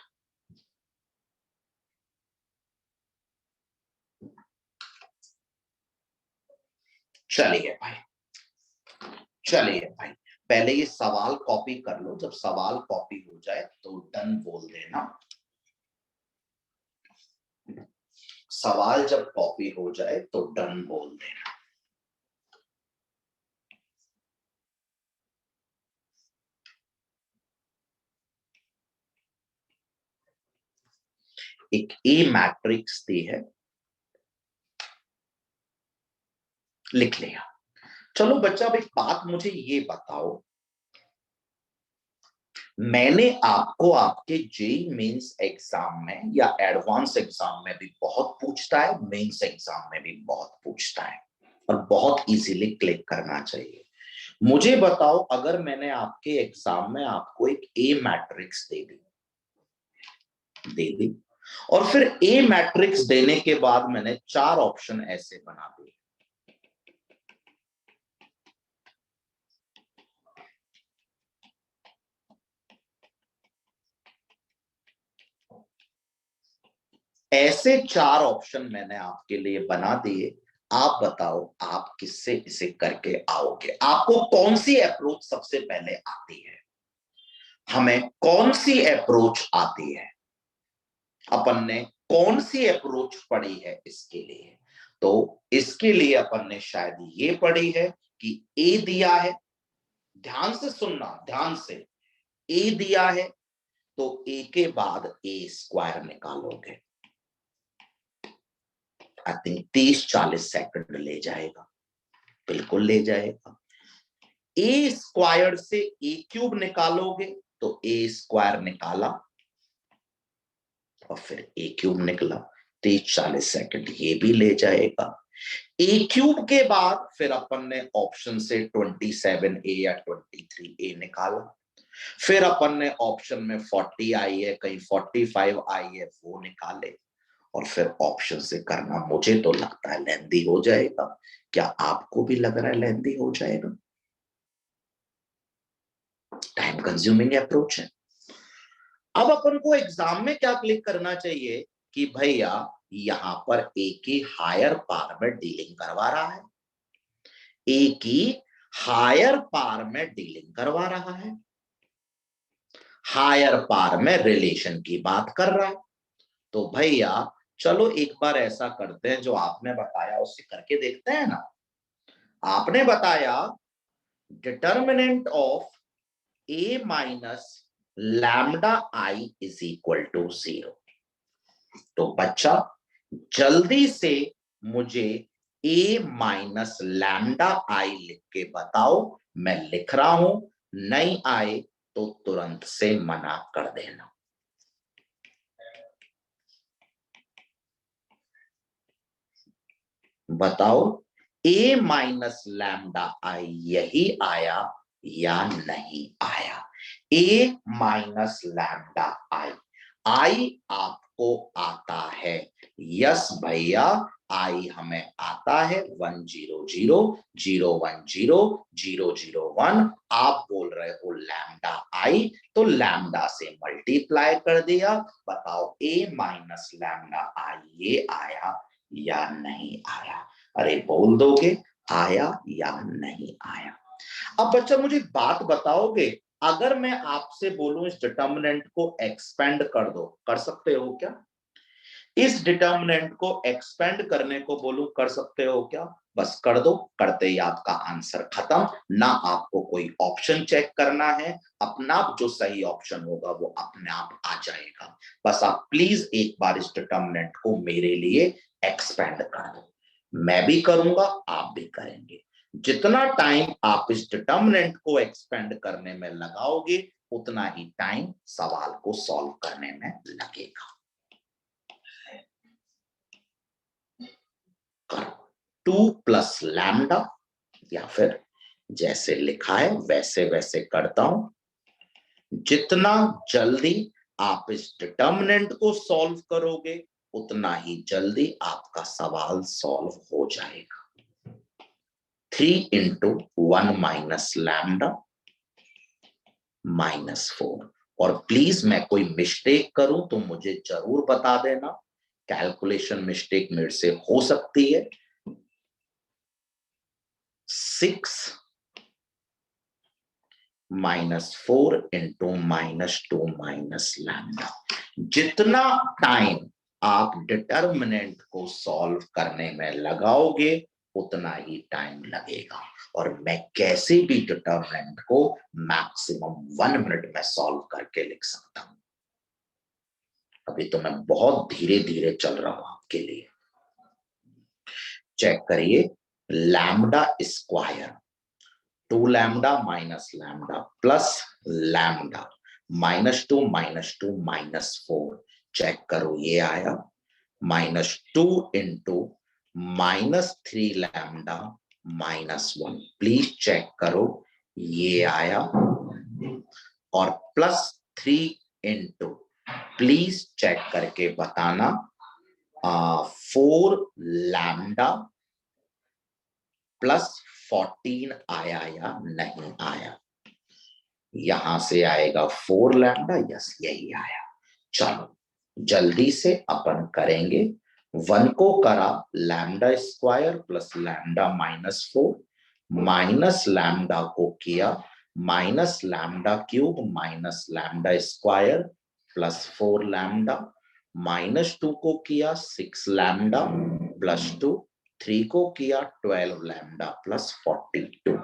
चलिए भाई, चलिए भाई, पहले ये सवाल कॉपी कर लो। जब सवाल कॉपी हो जाए तो डन बोल देना। सवाल जब कॉपी हो जाए तो डन बोल देना। एक ए मैट्रिक्स दी है, लिख लिया। चलो बच्चा, अब एक बात मुझे ये बताओ, मैंने आपको आपके जेई मेंस एग्जाम में या एडवांस एग्जाम में भी बहुत पूछता है, मेंस एग्जाम में भी बहुत पूछता है, और बहुत इजीली क्लिक करना चाहिए। मुझे बताओ, अगर मैंने आपके एग्जाम में आपको एक ए मैट्रिक्स दे दी और फिर ए मैट्रिक्स देने के बाद मैंने 4 ऑप्शन ऐसे बना दिए, ऐसे 4 ऑप्शन मैंने आपके लिए बना दिए, आप बताओ आप किससे इसे करके आओगे? आपको कौन सी अप्रोच सबसे पहले आती है? हमें कौन सी अप्रोच आती है? अपन ने कौन सी अप्रोच पढ़ी है इसके लिए? तो इसके लिए अपन ने शायद ये पढ़ी है कि ए दिया है, ध्यान से सुनना, ध्यान से, ए दिया है तो ए के बाद ए स्क्वायर निकालोगे। आई थिंक 30-40 सेकंड ले जाएगा, बिल्कुल ले जाएगा। ए स्क्वायर से ए क्यूब निकालोगे तो ए स्क्वायर निकाला और फिर ए क्यूब निकला, 30-40 सेकंड ये भी ले जाएगा। ए क्यूब के बाद फिर अपन ने ऑप्शन से 27a या 23a निकाला, फिर अपन ने ऑप्शन में 40 आई है, कहीं 45 आई है, वो निकाले और फिर ऑप्शन से करना। मुझे तो लगता है लेंदी हो जाएगा, क्या आपको भी लग रहा है लेंदी हो जाएगा? टाइम कंज्यूमिंग अप्रोच है। अब अपन को एग्जाम में क्या क्लिक करना चाहिए कि भैया यहां पर ए की हायर पार में डीलिंग करवा रहा है, ए की हायर पार में डीलिंग करवा रहा है, हायर पार में रिलेशन की बात कर रहा है। तो भैया चलो एक बार ऐसा करते हैं, जो आपने बताया उससे करके देखते हैं ना। आपने बताया determinant of a minus lambda I is equal to 0। तो बच्चा जल्दी से मुझे a माइनस लैम्डा आई लिख के बताओ, मैं लिख रहा हूं, नहीं आए तो तुरंत से मना कर देना। बताओ a माइनस लैम्डा आई यही आया या नहीं आया? a माइनस लैम्डा आई, आई आपको आता है? यस भैया, आई हमें आता है 100,010,010,001। आप बोल रहे हो लैम्डा आई, तो लैम्डा से मल्टीप्लाई कर दिया। बताओ a माइनस लैम्डा आई ये आया या नहीं आया? अरे बोल दोगे आया या नहीं आया? अब बच्चा मुझे बात बताओगे, अगर मैं आपसे बोलूं इस डिटर्मिनेंट को एक्सपेंड कर दो, कर सकते हो क्या? इस डिटर्मिनेंट को एक्सपेंड करने को बोलूं, कर सकते हो क्या? बस कर दो, करते ही आपका आंसर खत्म। ना आपको कोई ऑप्शन चेक करना है, अपना आप जो सही ऑप्शन होगा वो अपने आप आ जाएगा। बस आप प्लीज एक बार इस डिटर्मिनेंट को मेरे लिए एक्सपेंड कर दो, मैं भी करूंगा, आप भी करेंगे। जितना टाइम आप इस डिटर्मिनेंट को एक्सपेंड करने में लगाओगे, उतना ही टाइम सवाल को सॉल्व करने में लगेगा। 2 प्लस लैम्डा, या फिर जैसे लिखा है वैसे वैसे करता हूं। जितना जल्दी आप इस डिटर्मिनेंट को सॉल्व करोगे, उतना ही जल्दी आपका सवाल सॉल्व हो जाएगा। 3 इंटू 1 माइनस लैम्डा -4। और प्लीज मैं कोई मिस्टेक करूं तो मुझे जरूर बता देना, कैलकुलेशन मिस्टेक मेरे से हो सकती है। 6 -4 इंटू -2 माइनस लैम्डा। जितना टाइम आप डिटर्मिनेंट को सॉल्व करने में लगाओगे, उतना ही टाइम लगेगा। और मैं कैसे भी डिटर्मिनेंट को मैक्सिमम 1 मिनट में सॉल्व करके लिख सकता हूं। अभी तो मैं बहुत धीरे धीरे चल रहा हूं आपके लिए। चेक करिए, lambda square 2 lambda minus lambda plus lambda -2 -2 -4। Check करो ये आया -2 इंटू -3 लैम्डा -1। प्लीज चेक करो, ये आया, और +3 इंटू, प्लीज चेक करके बताना, 4 लैम्डा +14 आया या नहीं आया। यहां से आएगा 4 लैम्डा, यस यही आया। चलो जल्दी से अपन करेंगे। 1 को करा lambda square plus lambda -4, minus lambda को किया minus lambda cube minus lambda square plus 4 lambda, -2 को किया 6 लैम्डा +2, 3 को किया 12 लैम्डा +42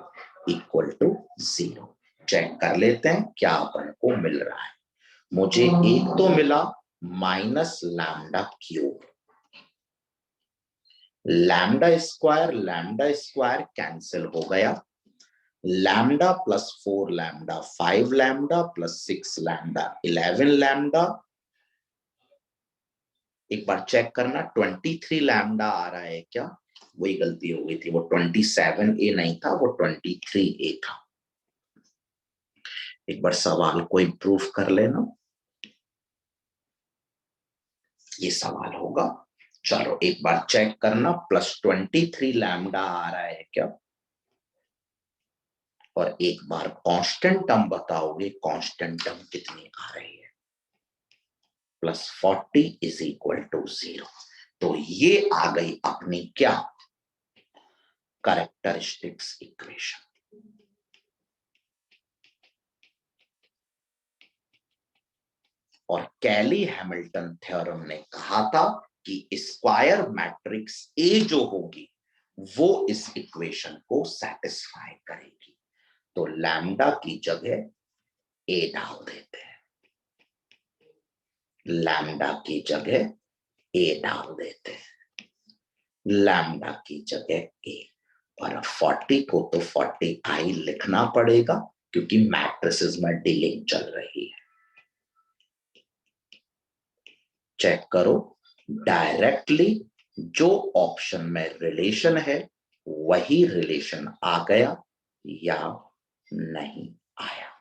इक्वल टू 0। चेक कर लेते हैं क्या अपन को मिल रहा है। मुझे एक तो मिला minus lambda cube, lambda square cancel हो गया, lambda +4 lambda 5 lambda +6 lambda 11 lambda. एक बार चेक करना 23 लैम्डा आ रहा है क्या, वही गलती हो गई थी, वो 27A नहीं था, वो 23A था। एक बार सवाल को इंप्रूव कर लेना, ये सवाल होगा। चलो एक बार चेक करना +23 लैम्डा आ रहा है क्या, और एक बार कांस्टेंट टर्म बताओगे, कांस्टेंट टर्म कितनी आ रही है, +40 इज इक्वल टू 0। तो ये आ गई अपनी क्या, कैरेक्टरिस्टिक्स इक्वेशन। और कैली हैमिल्टन थ्योरम ने कहा था कि स्क्वायर मैट्रिक्स ए जो होगी वो इस इक्वेशन को सेटिस्फाई करेगी। तो लैम्डा की जगह ए डाल देते हैं, लैम्डा की जगह ए डाल देते हैं, लैम्डा की जगह ए। और 40 को तो 40i लिखना पड़ेगा क्योंकि मैट्रिसेस में डीलिंग चल रही है। चेक करो डायरेक्टली जो ऑप्शन में रिलेशन है वही रिलेशन आ गया या नहीं आया।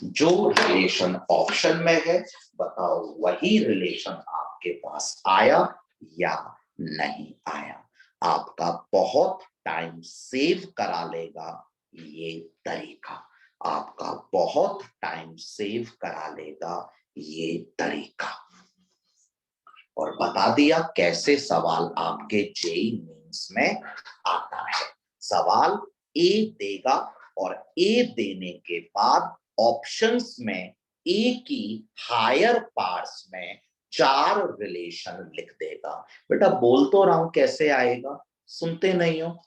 जो रिलेशन ऑप्शन में है बताओ वही रिलेशन आपके पास आया या नहीं आया। आपका बहुत टाइम सेव करा लेगा ये तरीका, आपका बहुत टाइम सेव करा लेगा ये तरीका। और बता दिया कैसे सवाल आपके जेईई मेंस में आता है। सवाल ए देगा और ए देने के बाद ऑप्शंस में ए की हायर पार्ट्स में 4 रिलेशन लिख देगा। बेटा बोल तो रहा हूं कैसे आएगा, सुनते नहीं हो।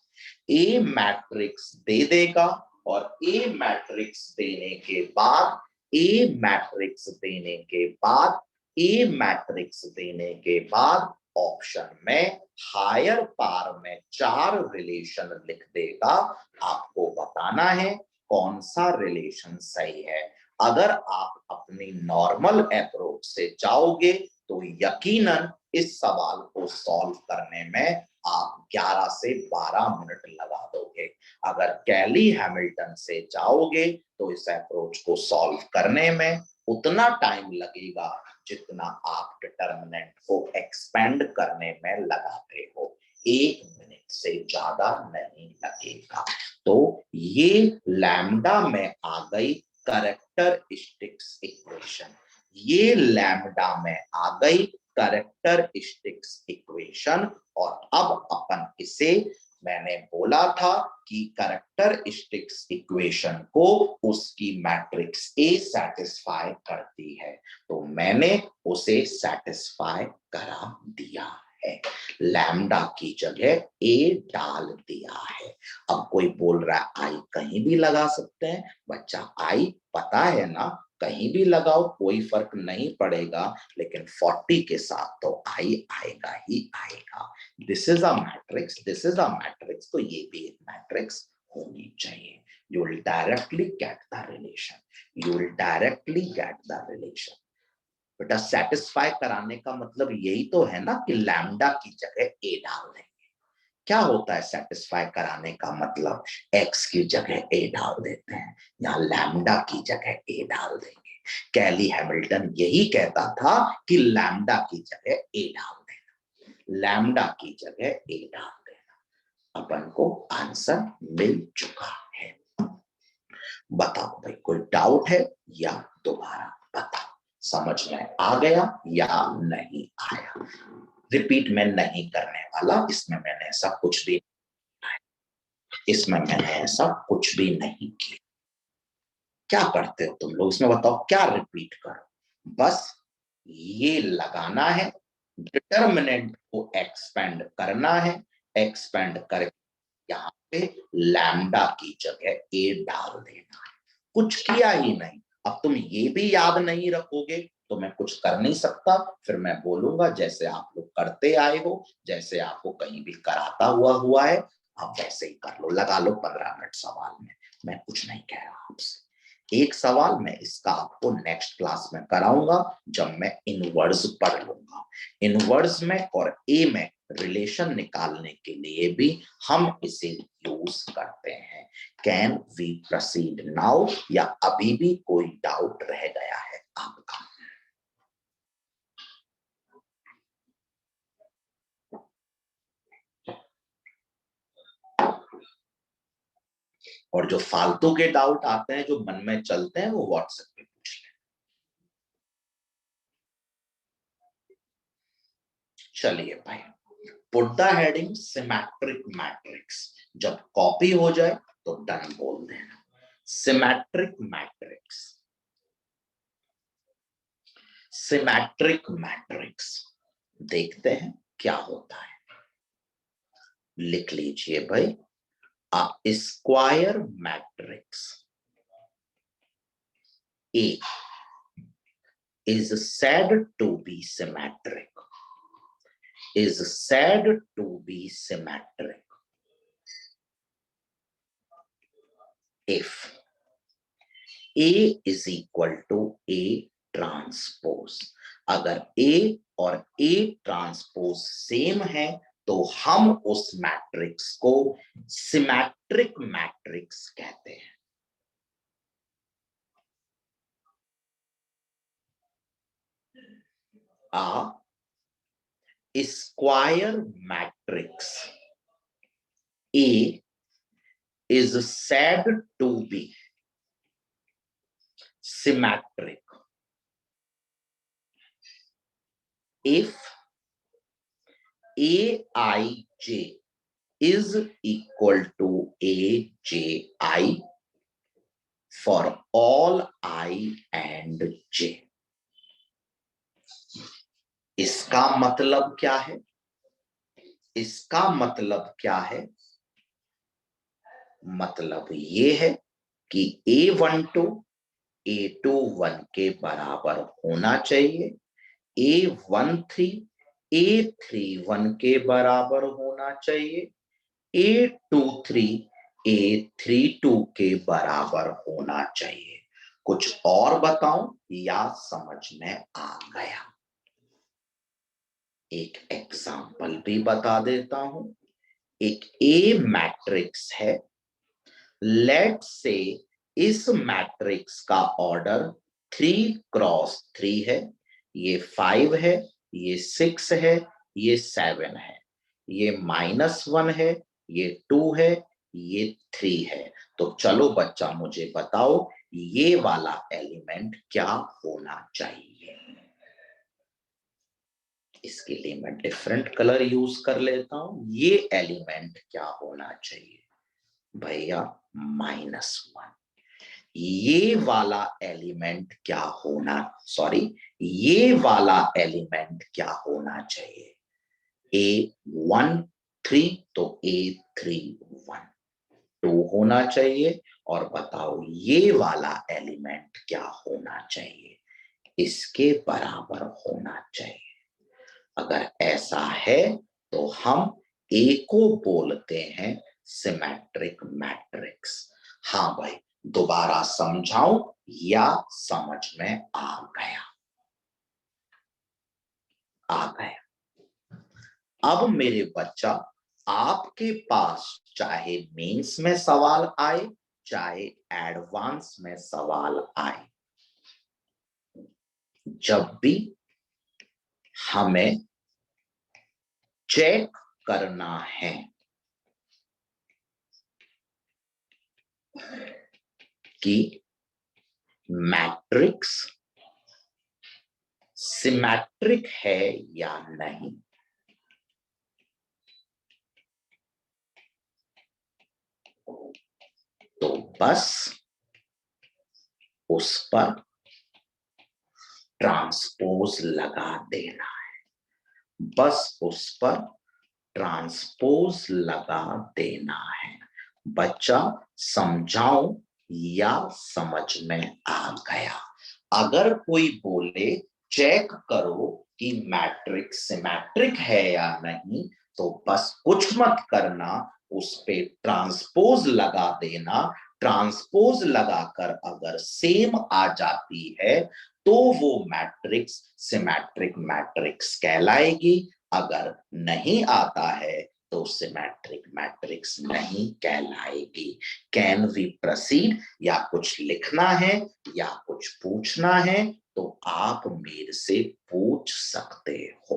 ए मैट्रिक्स दे देगा और ए मैट्रिक्स देने के बाद ए मैट्रिक्स देने के बाद ए मैट्रिक्स देने के बाद ऑप्शन में हायर पार में 4 रिलेशन लिख देगा। आपको बताना है कौन सा रिलेशन सही है। अगर आप अपनी नॉर्मल अप्रोच से जाओगे तो यकीनन इस सवाल को सॉल्व करने में आप 11 से 12 मिनट लगा दोगे। अगर कैली हैमिल्टन से जाओगे तो इस अप्रोच को सॉल्व करने में उतना टाइम लगेगा जितना आप डिटर्मिनेंट को एक्सपेंड करने में लगाते हो, 1 मिनट से ज्यादा नहीं लगेगा। तो ये लैम्डा में आ गई कैरेक्टरिस्टिक्स इक्वेशन, ये लैम्डा में आ गई कैरेक्टरिस्टिक्स इक्वेशन। और अब अपन इसे, मैंने बोला था कि कैरेक्टरिस्टिक्स इक्वेशन को उसकी मैट्रिक्स ए सेटिस्फाई करती है, तो मैंने उसे सेटिस्फाई करा दिया है, लैम्डा की जगह ए डाल दिया है। अब कोई बोल रहा है आई कहीं भी लगा सकते हैं, बच्चा आई पता है ना, कहीं भी लगाओ कोई फर्क नहीं पड़ेगा, लेकिन 40 के साथ तो आई आएगा ही आएगा। This is a matrix, this is a matrix, तो ये भी एक मैट्रिक्स होनी चाहिए। You will directly get the relation. बेटा सेटिस्फाई कराने का मतलब यही तो है ना कि लैम्डा की जगह ए डाल देंगे। क्या होता है सेटिस्फाई कराने का मतलब? एक्स की जगह ए डाल देते हैं, यहाँ लैम्डा की जगह ए डाल देंगे। कैली हैमिल्टन यही कहता था कि लैम्डा की जगह ए डाल देना, लैम्डा की जगह ए डाल देना। अपन को आंसर मिल चुका है। बताओ भाई कोई डाउट है या दोबारा बताओ, समझ में आ गया या नहीं आया? रिपीट मैं नहीं करने वाला, इसमें मैंने ऐसा कुछ भी नहीं किया। क्या करते हो तुम लोग इसमें बताओ, क्या रिपीट करो? बस ये लगाना है, डिटर्मिनेंट को एक्सपेंड करना है, एक्सपेंड कर यहाँ पे लैम्डा की जगह ए डाल देना है, कुछ किया ही नहीं। अब तुम ये भी याद नहीं रखोगे तो मैं कुछ कर नहीं सकता, फिर मैं बोलूंगा जैसे आप लोग करते आए हो, जैसे आपको कहीं भी कराता हुआ है, आप वैसे ही कर लो, लगा लो 15 मिनट सवाल में। मैं कुछ नहीं कह रहा आपसे। एक सवाल मैं इसका आपको नेक्स्ट क्लास में कराऊंगा जब मैं इनवर्स पढ़ लूंगा। इनवर्स में और ए में रिलेशन निकालने के लिए भी हम इसे यूज करते हैं। कैन वी प्रोसीड नाउ, या अभी भी कोई डाउट रह गया है आपका? और जो फालतू के डाउट आते हैं, जो मन में चलते हैं, वो व्हाट्सएप पे पूछ लें। चलिए भाई, put the heading symmetric matrix. जब कॉपी हो जाए तो डन बोल देना। सिमेट्रिक मैट्रिक्स, सिमेट्रिक मैट्रिक्स देखते हैं क्या होता है। लिख लीजिए भाई, a square matrix A is said to be symmetric, is said to be symmetric if A is equal to A transpose। अगर A और A ट्रांसपोज सेम है तो हम उस मैट्रिक्स को सिमेट्रिक मैट्रिक्स कहते हैं। A square matrix A is said to be symmetric if Aij is equal to Aj for all I and j। इसका मतलब क्या है? इसका मतलब क्या है? मतलब ये है कि A12 A21 के बराबर होना चाहिए, A13 A31 के बराबर होना चाहिए, A23 A32 के बराबर होना चाहिए। कुछ और बताऊं या समझ में आ गया? एक एग्जाम्पल भी बता देता हूं। एक ए मैट्रिक्स है, लेट से इस मैट्रिक्स का ऑर्डर 3x3 है, ये 5 है, ये 6 है, ये 7 है, ये -1 है, ये 2 है, ये 3 है। तो चलो बच्चा मुझे बताओ ये वाला एलिमेंट क्या होना चाहिए? इसके लिए मैं डिफरेंट कलर यूज कर लेता हूं। ये एलिमेंट क्या होना चाहिए भैया? -1। ये वाला एलिमेंट क्या होना, सॉरी, ये वाला एलिमेंट क्या होना चाहिए? A13, तो A31 2 होना चाहिए। और बताओ ये वाला एलिमेंट क्या होना चाहिए? इसके बराबर होना चाहिए। अगर ऐसा है तो हम A को बोलते हैं सिमेट्रिक मैट्रिक्स। हाँ भाई, दोबारा समझाऊं या समझ में आ गया? आ गए। अब मेरे बच्चा, आपके पास चाहे मेंस में सवाल आए चाहे एडवांस में सवाल आए, जब भी हमें चेक करना है कि मैट्रिक्स सिमेट्रिक है या नहीं, तो बस उस पर ट्रांसपोज लगा देना है, बस उस पर ट्रांसपोज लगा देना है। बच्चा, समझाऊं या समझ में आ गया? अगर कोई बोले चेक करो कि मैट्रिक्स सिमेट्रिक है या नहीं, तो बस कुछ मत करना, उस पे ट्रांसपोज लगा देना। ट्रांसपोज लगाकर अगर सेम आ जाती है तो वो मैट्रिक्स सिमेट्रिक मैट्रिक्स कहलाएगी। अगर नहीं आता है तो सिमेट्रिक मैट्रिक्स नहीं कहलाएगी। Can we proceed? या कुछ लिखना है या कुछ पूछना है तो आप मेरे से पूछ सकते हो।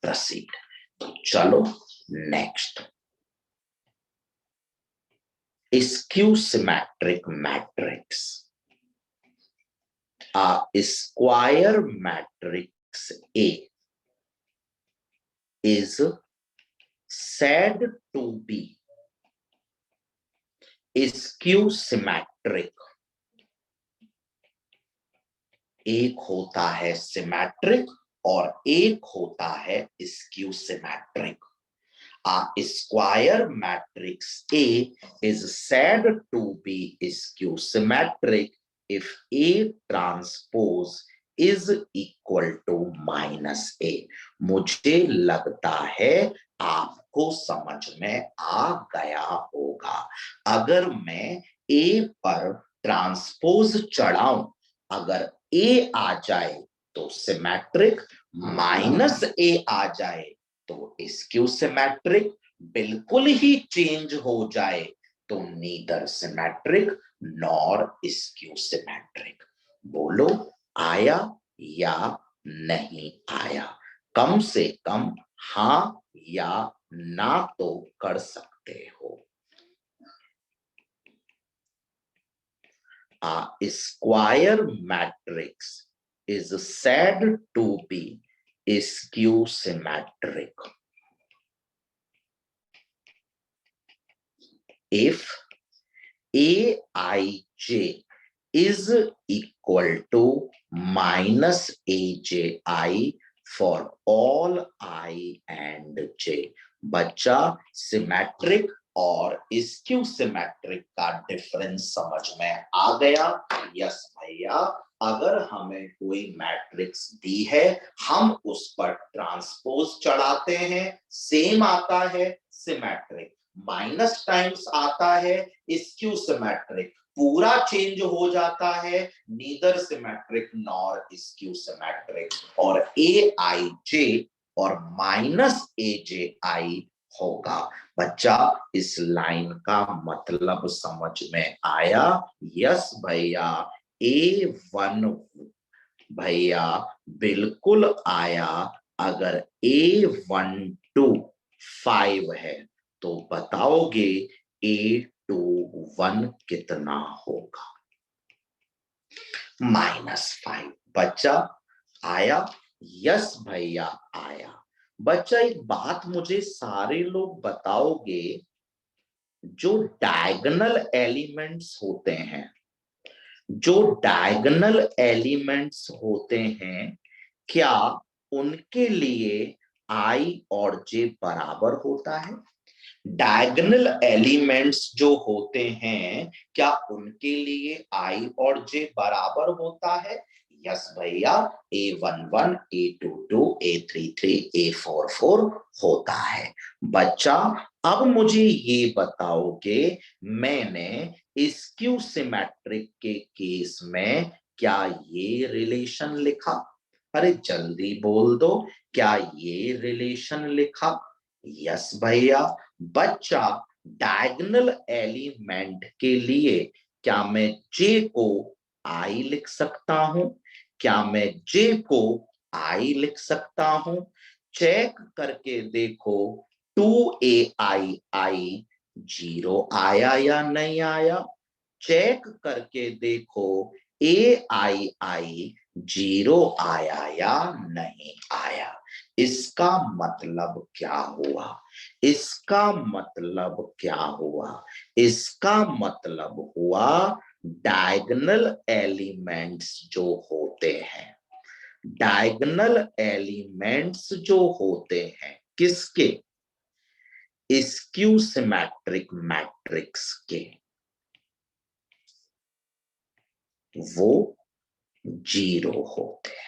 प्रोसीड। तो चलो next, skew symmetric matrix. A square matrix A is said to be skew symmetric। एक होता है सिमेट्रिक और एक होता है skew symmetric. A square matrix A is said to be skew symmetric if A transpose is equal to -A। मुझे लगता है आपको समझ में आ गया होगा। अगर मैं A पर ट्रांसपोज चढ़ाऊं, अगर A आ जाए तो सिमेट्रिक, -A आ जाए तो स्क्यू सिमेट्रिक, बिल्कुल ही चेंज हो जाए तो neither symmetric nor skew symmetric. बोलो, आया या नहीं आया? कम से कम हाँ या ना तो कर सकते हो। A square matrix is said to be skew symmetric if Aij is equal to -Aj for all I and j। बच्चा, सिमेट्रिक और स्क्यू सिमेट्रिक का डिफरेंस समझ में आ गया? यस भैया। अगर हमें कोई मैट्रिक्स दी है, हम उस पर ट्रांसपोज चढ़ाते हैं, सेम आता है सिमेट्रिक, माइनस टाइम्स आता है स्क्यू सिमेट्रिक, पूरा चेंज हो जाता है neither symmetric nor skew symmetric, और Aij और -Aj होगा। बच्चा, इस लाइन का मतलब समझ में आया? यस भैया। A1 भैया बिल्कुल आया। अगर A12 5 है तो बताओगे A21 कितना होगा? -5। बच्चा आया? यस भैया आया। बच्चा, एक बात मुझे सारे लोग बताओगे, जो डायगोनल एलिमेंट्स होते हैं, जो डायगोनल एलिमेंट्स होते हैं, क्या उनके लिए आई और जे बराबर होता है? डायगोनल एलिमेंट्स जो होते हैं, क्या उनके लिए आई और जे बराबर होता है? यस भैया, A11, A22, A33, A44 होता है। बच्चा, अब मुझे ये बताओगे, मैंने स्क्यू सिमेट्रिक के केस में क्या ये रिलेशन लिखा? अरे जल्दी बोल दो, क्या ये रिलेशन लिखा? यस भैया। बच्चा, डायगोनल एलिमेंट के लिए क्या मैं जे को आई लिख सकता हूं? क्या मैं जे को आई लिख सकता हूं? चेक करके देखो, 2ai 0 आया या नहीं आया? चेक करके देखो, ai 0 आया या नहीं आया? इसका मतलब क्या हुआ? इसका मतलब क्या हुआ? इसका मतलब हुआ डायगोनल एलिमेंट्स जो होते हैं, डायगोनल एलिमेंट्स जो होते हैं किसके? स्क्यू सिमेट्रिक मैट्रिक्स के, वो 0 होते हैं।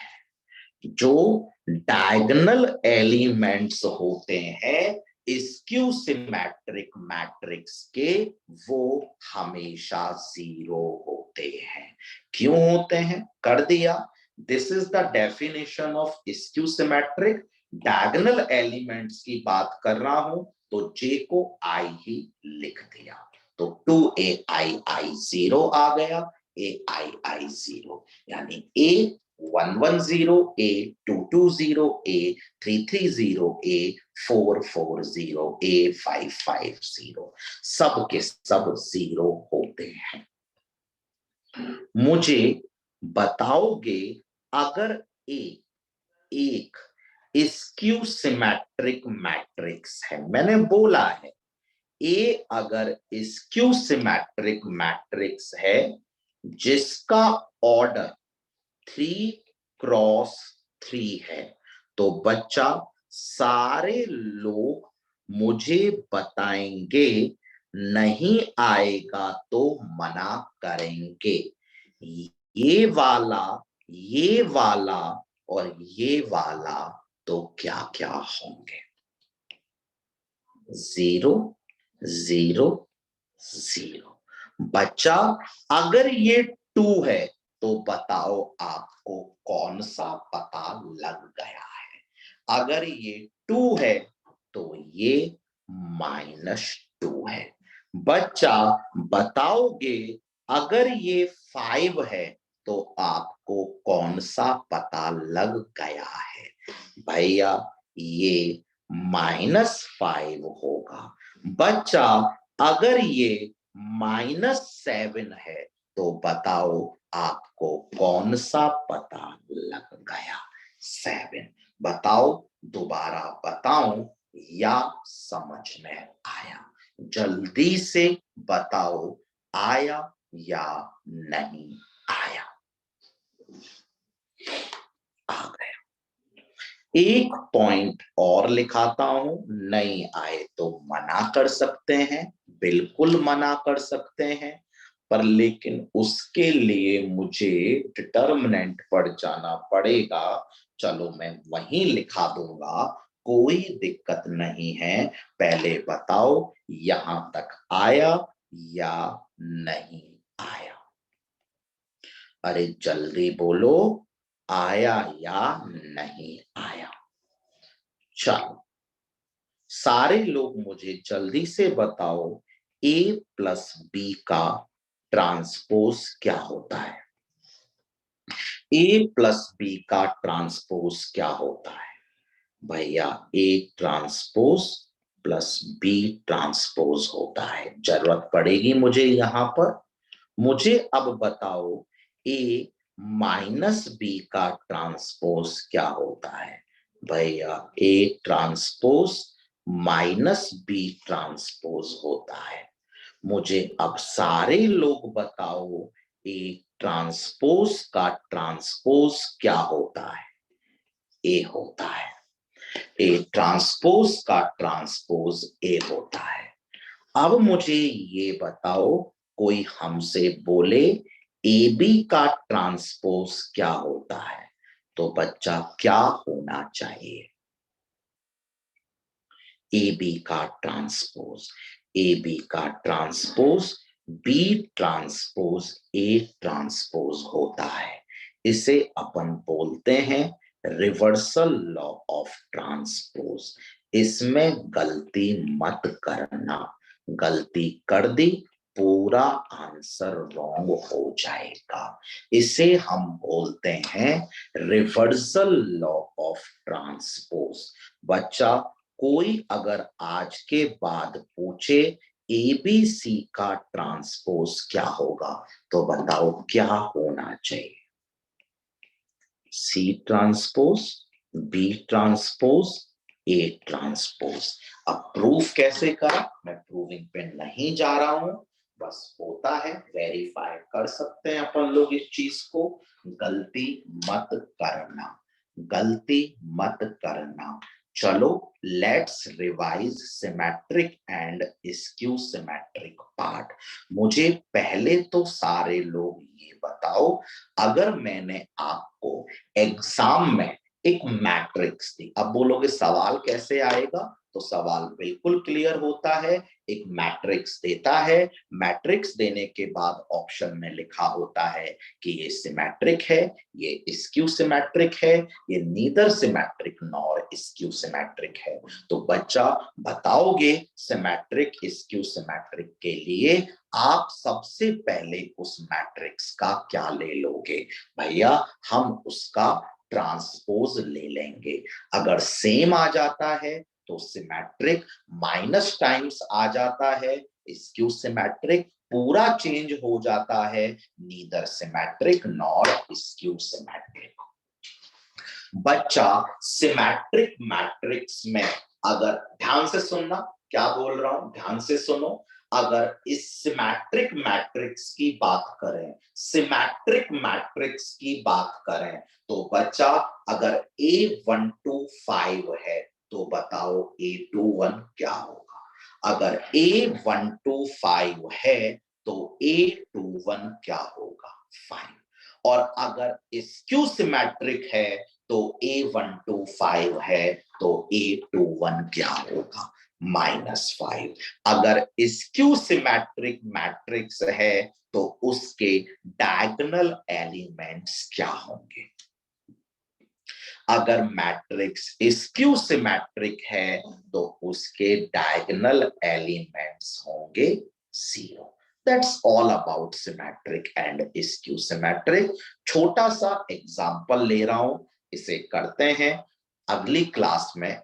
जो डायगोनल एलिमेंट्स होते हैं स्क्यू सिमेट्रिक मैट्रिक्स के, वो हमेशा 0 होते हैं। क्यों होते हैं? कर दिया। This is the definition of skew symmetric. Diagonal elements की बात कर रहा हूं तो जे को आई ही लिख दिया, तो 2ai 0 आ गया, ai 0 यानी a 110, A 220, A 330, A 440, A 550, सब के सब 0 होते हैं। मुझे बताओगे, अगर A एक स्क्यू सिमेट्रिक मैट्रिक्स है, मैंने बोला है ए अगर स्क्यू सिमेट्रिक मैट्रिक्स है जिसका ऑर्डर 3x3 है, तो बच्चा सारे लोग मुझे बताएंगे, नहीं आएगा तो मना करेंगे। ये वाला, ये वाला और ये वाला तो क्या क्या होंगे? 0 0 0। बच्चा, अगर ये 2 है तो बताओ आपको कौन सा पता लग गया है? अगर ये 2 है तो ये -2 है। बच्चा बताओगे, अगर ये 5 है तो आपको कौन सा पता लग गया है? भैया ये -5 होगा। बच्चा, अगर ये -7 है तो बताओ आपको कौन सा पता लग गया? 7। बताओ, दोबारा बताऊं या समझ में आया? जल्दी से बताओ, आया या नहीं आया? आ गया। एक पॉइंट और लिखाता हूं, नहीं आए तो मना कर सकते हैं, बिल्कुल मना कर सकते हैं, पर लेकिन उसके लिए मुझे डिटर्मिनेंट पर जाना पड़ेगा। चलो मैं वहीं लिखा दूंगा, कोई दिक्कत नहीं है। पहले बताओ यहां तक आया या नहीं आया? अरे जल्दी बोलो, आया या नहीं आया? चलो सारे लोग मुझे जल्दी से बताओ, a प्लस बी का ट्रांसपोज क्या होता है? a प्लस बी का ट्रांसपोज क्या होता है? भैया a transpose plus B transpose होता है। जरूरत पड़ेगी मुझे यहां पर। मुझे अब बताओ, a माइनस बी का ट्रांसपोज क्या होता है? भैया a transpose minus B transpose होता है। मुझे अब सारे लोग बताओ, a ट्रांसपोज का ट्रांसपोज क्या होता है? ए होता है। ए ट्रांसपोज का ट्रांसपोज ए होता है। अब मुझे ये बताओ, कोई हमसे बोले ए बी का ट्रांसपोज क्या होता है, तो बच्चा क्या होना चाहिए? ए बी का ट्रांसपोज, ए बी का transpose B transpose A transpose होता है। इसे अपन बोलते हैं रिवर्सल लॉ ऑफ ट्रांसपोज, इसमें गलती मत करना, गलती कर दी पूरा आंसर रॉन्ग हो जाएगा। इसे हम बोलते हैं रिवर्सल लॉ ऑफ ट्रांसपोज। बच्चा कोई अगर आज के बाद पूछे एबीसी का ट्रांसपोज क्या होगा, तो बताओ क्या होना चाहिए? C transpose, B transpose, A transpose. अब प्रूफ कैसे करा, मैं प्रूविंग पे नहीं जा रहा हूं, बस होता है, वेरीफाई कर सकते हैं अपन लोग इस चीज को। गलती मत करना, गलती मत करना। चलो let's revise symmetric and skew symmetric part. मुझे पहले तो सारे लोग ये बताओ, अगर मैंने आपको एग्जाम में एक मैट्रिक्स दी, अब बोलोगे सवाल कैसे आएगा, तो सवाल बिल्कुल क्लियर होता है। एक मैट्रिक्स देता है, मैट्रिक्स देने के बाद ऑप्शन में लिखा होता है कि ये सिमेट्रिक है, ये स्क्यू सिमेट्रिक है, ये neither symmetric nor skew symmetric है। तो बच्चा बताओगे सिमेट्रिक स्क्यू सिमेट्रिक के लिए आप सबसे पहले उस मैट्रिक्स का क्या ले लोगे? भैया हम उसका ट्रांसपोज ले लेंगे। अगर सेम आ जाता है तो सिमेट्रिक, माइनस टाइम्स आ जाता है स्क्यू सिमेट्रिक, पूरा चेंज हो जाता है neither symmetric nor skew symmetric. बच्चा सिमेट्रिक मैट्रिक्स में, अगर ध्यान से सुनना क्या बोल रहा हूं, ध्यान से सुनो, अगर इस सिमेट्रिक मैट्रिक्स की बात करें, सिमेट्रिक मैट्रिक्स की बात करें, तो बच्चा अगर A125 है तो बताओ A21 क्या होगा? अगर A125 है तो A21 क्या होगा? 5। और अगर स्क्यू सिमेट्रिक है तो A125 है तो A21 क्या होगा? -5। अगर स्क्यू सिमेट्रिक मैट्रिक्स है तो उसके डायगोनल एलिमेंट्स क्या होंगे? अगर मैट्रिक्स स्क्यू सिमेट्रिक है तो उसके डायगोनल एलिमेंट्स होंगे 0। That's all about symmetric and skew symmetric. छोटा सा एग्जांपल ले रहा हूं, इसे करते हैं। अगली क्लास में,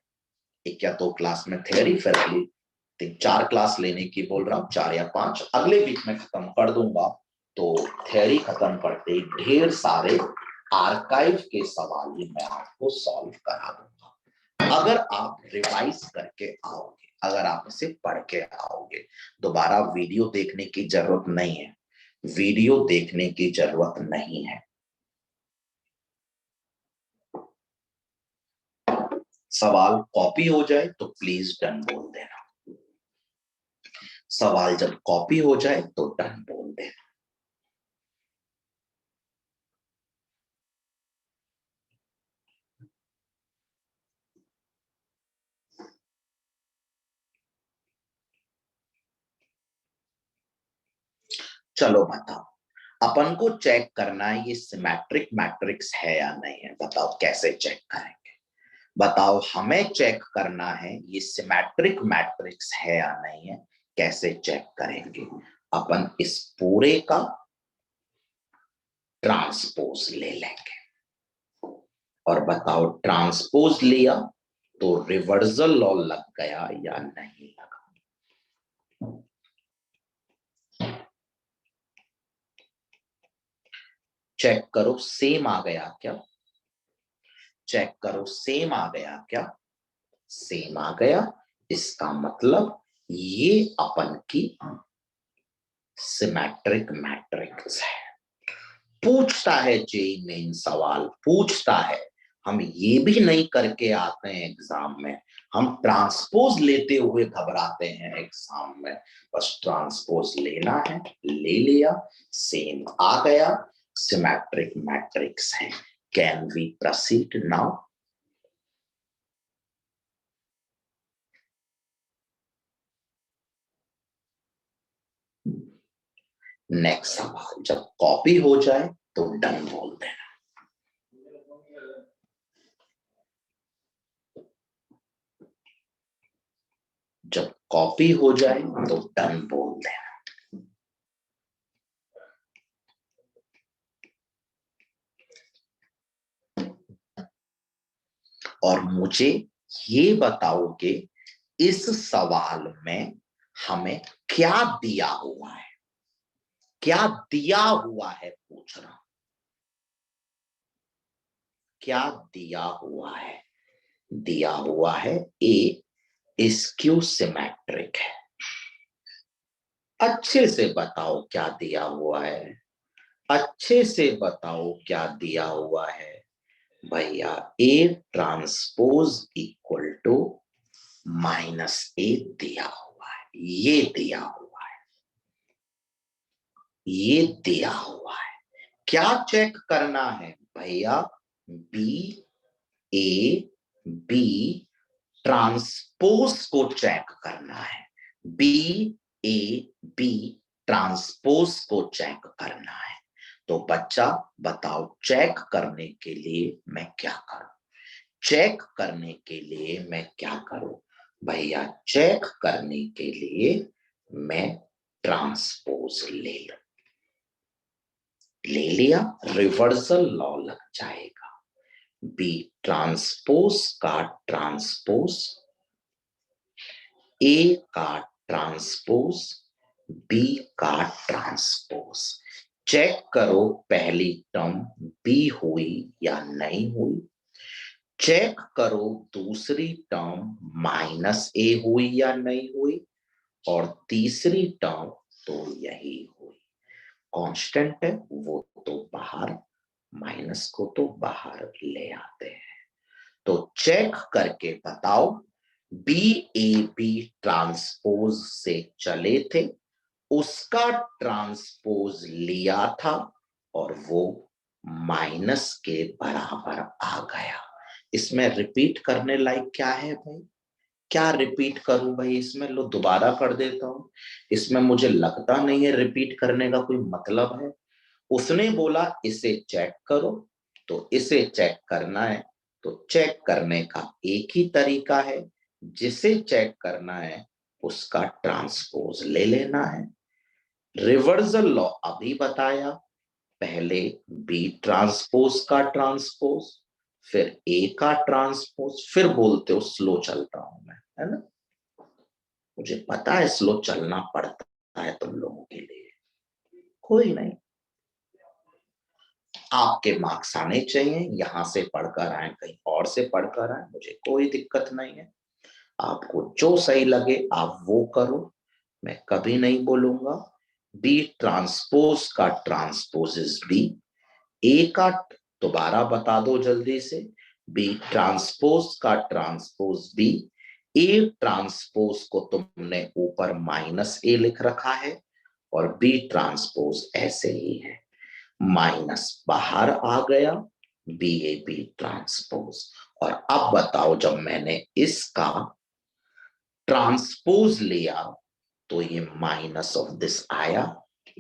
एक या दो क्लास में थ्योरी, फिर अगली 3-4 क्लास लेने की बोल रहा हूँ, 4 या 5 अगले वीक में खत्म कर दूंगा। तो थ्योरी खत्म करते ही ढेर सारे आर्काइव के सवाल ही मैं आपको सॉल्व करा दूंगा। अगर आप रिवाइज करके आओगे, अगर आप इसे पढ़ के आओगे, दोबारा वीडियो देखने की जरूरत नहीं है, वीडियो देखने की जरूरत नहीं है। सवाल कॉपी हो जाए तो प्लीज डन बोल देना, सवाल जब कॉपी हो जाए तो डन बोल देना। चलो बताओ, अपन को चेक करना है ये सिमेट्रिक मैट्रिक्स है या नहीं है। बताओ कैसे चेक करेंगे? बताओ हमें चेक करना है ये सिमेट्रिक मैट्रिक्स है या नहीं है, कैसे चेक करेंगे? अपन इस पूरे का ट्रांसपोज ले लेंगे, और बताओ ट्रांसपोज लिया तो रिवर्सल लॉ लग गया या नहीं लगा? चेक करो सेम आ गया क्या? चेक करो सेम आ गया क्या? सेम आ गया, इसका मतलब ये अपन की सिमेट्रिक मैट्रिक्स है। पूछता है जेई मेन सवाल, पूछता है, हम ये भी नहीं करके आते हैं एग्जाम में, हम ट्रांसपोज लेते हुए घबराते हैं एग्जाम में। बस ट्रांसपोज लेना है, ले लिया, सेम आ गया, सिमेट्रिक मैट्रिक्स है। Can we proceed now? Next सवाल जब कॉपी हो जाए तो डन बोल देना। जब कॉपी हो जाए तो डन बोल देना। और मुझे ये बताओगे इस सवाल में हमें क्या दिया हुआ है, क्या दिया हुआ है पूछ रहा हूं, क्या दिया हुआ है? दिया हुआ है ए स्क्यू सिमेट्रिक है। अच्छे से बताओ क्या दिया हुआ है, अच्छे से बताओ क्या दिया हुआ है भैया। A transpose equal to -a दिया हुआ है, ये दिया हुआ है, ये दिया हुआ है। क्या चेक करना है भैया? बी ए बी ट्रांसपोज को चेक करना है, बी ए बी ट्रांसपोज को चेक करना है। तो बच्चा बताओ चेक करने के लिए मैं क्या करूं? चेक करने के लिए मैं क्या करूं भैया? चेक करने के लिए मैं ट्रांसपोज ले लूं, ले लिया, रिवर्सल लॉ लग जाएगा। बी ट्रांसपोज का ट्रांसपोज, ए का ट्रांसपोज, बी का ट्रांसपोज। चेक करो पहली टर्म बी हुई या नहीं हुई, चेक करो दूसरी टर्म -a हुई या नहीं हुई, और तीसरी टर्म तो यही हुई। कांस्टेंट है वो तो बाहर, माइनस को तो बाहर ले आते हैं। तो चेक करके बताओ बी ए बी ट्रांसपोज से चले थे, उसका ट्रांसपोज लिया था और वो माइनस के बराबर आ गया। इसमें रिपीट करने लायक क्या है भाई? क्या रिपीट करूं भाई इसमें? लो दोबारा कर देता हूं। इसमें मुझे लगता नहीं है रिपीट करने का कोई मतलब है। उसने बोला इसे चेक करो, तो इसे चेक करना है, तो चेक करने का एक ही तरीका है, जिसे चेक करना है उसका ट्रांसपोज ले लेना है। रिवर्सल लॉ अभी बताया, पहले बी ट्रांसपोज का ट्रांसपोज, फिर ए का ट्रांसपोज, फिर बोलते हो स्लो चलता हूं मैं, है ना? मुझे पता है स्लो चलना पड़ता है तुम लोगों के लिए, कोई नहीं, आपके मार्क्स आने चाहिए, यहां से पढ़कर आए कहीं और से पढ़कर आए, मुझे कोई दिक्कत नहीं है। आपको जो सही लगे आप वो करो, मैं कभी नहीं बोलूंगा बी ट्रांसपोज का ट्रांसपोज इज बी, ए का दोबारा बता दो जल्दी से, बी ट्रांसपोज का ट्रांसपोज बी, ए ट्रांसपोज को तुमने ऊपर -a लिख रखा है और बी ट्रांसपोज ऐसे ही है, माइनस बाहर आ गया, बी ए बी ट्रांसपोज। और अब बताओ जब मैंने इसका ट्रांसपोज लिया तो ये माइनस ऑफ दिस आया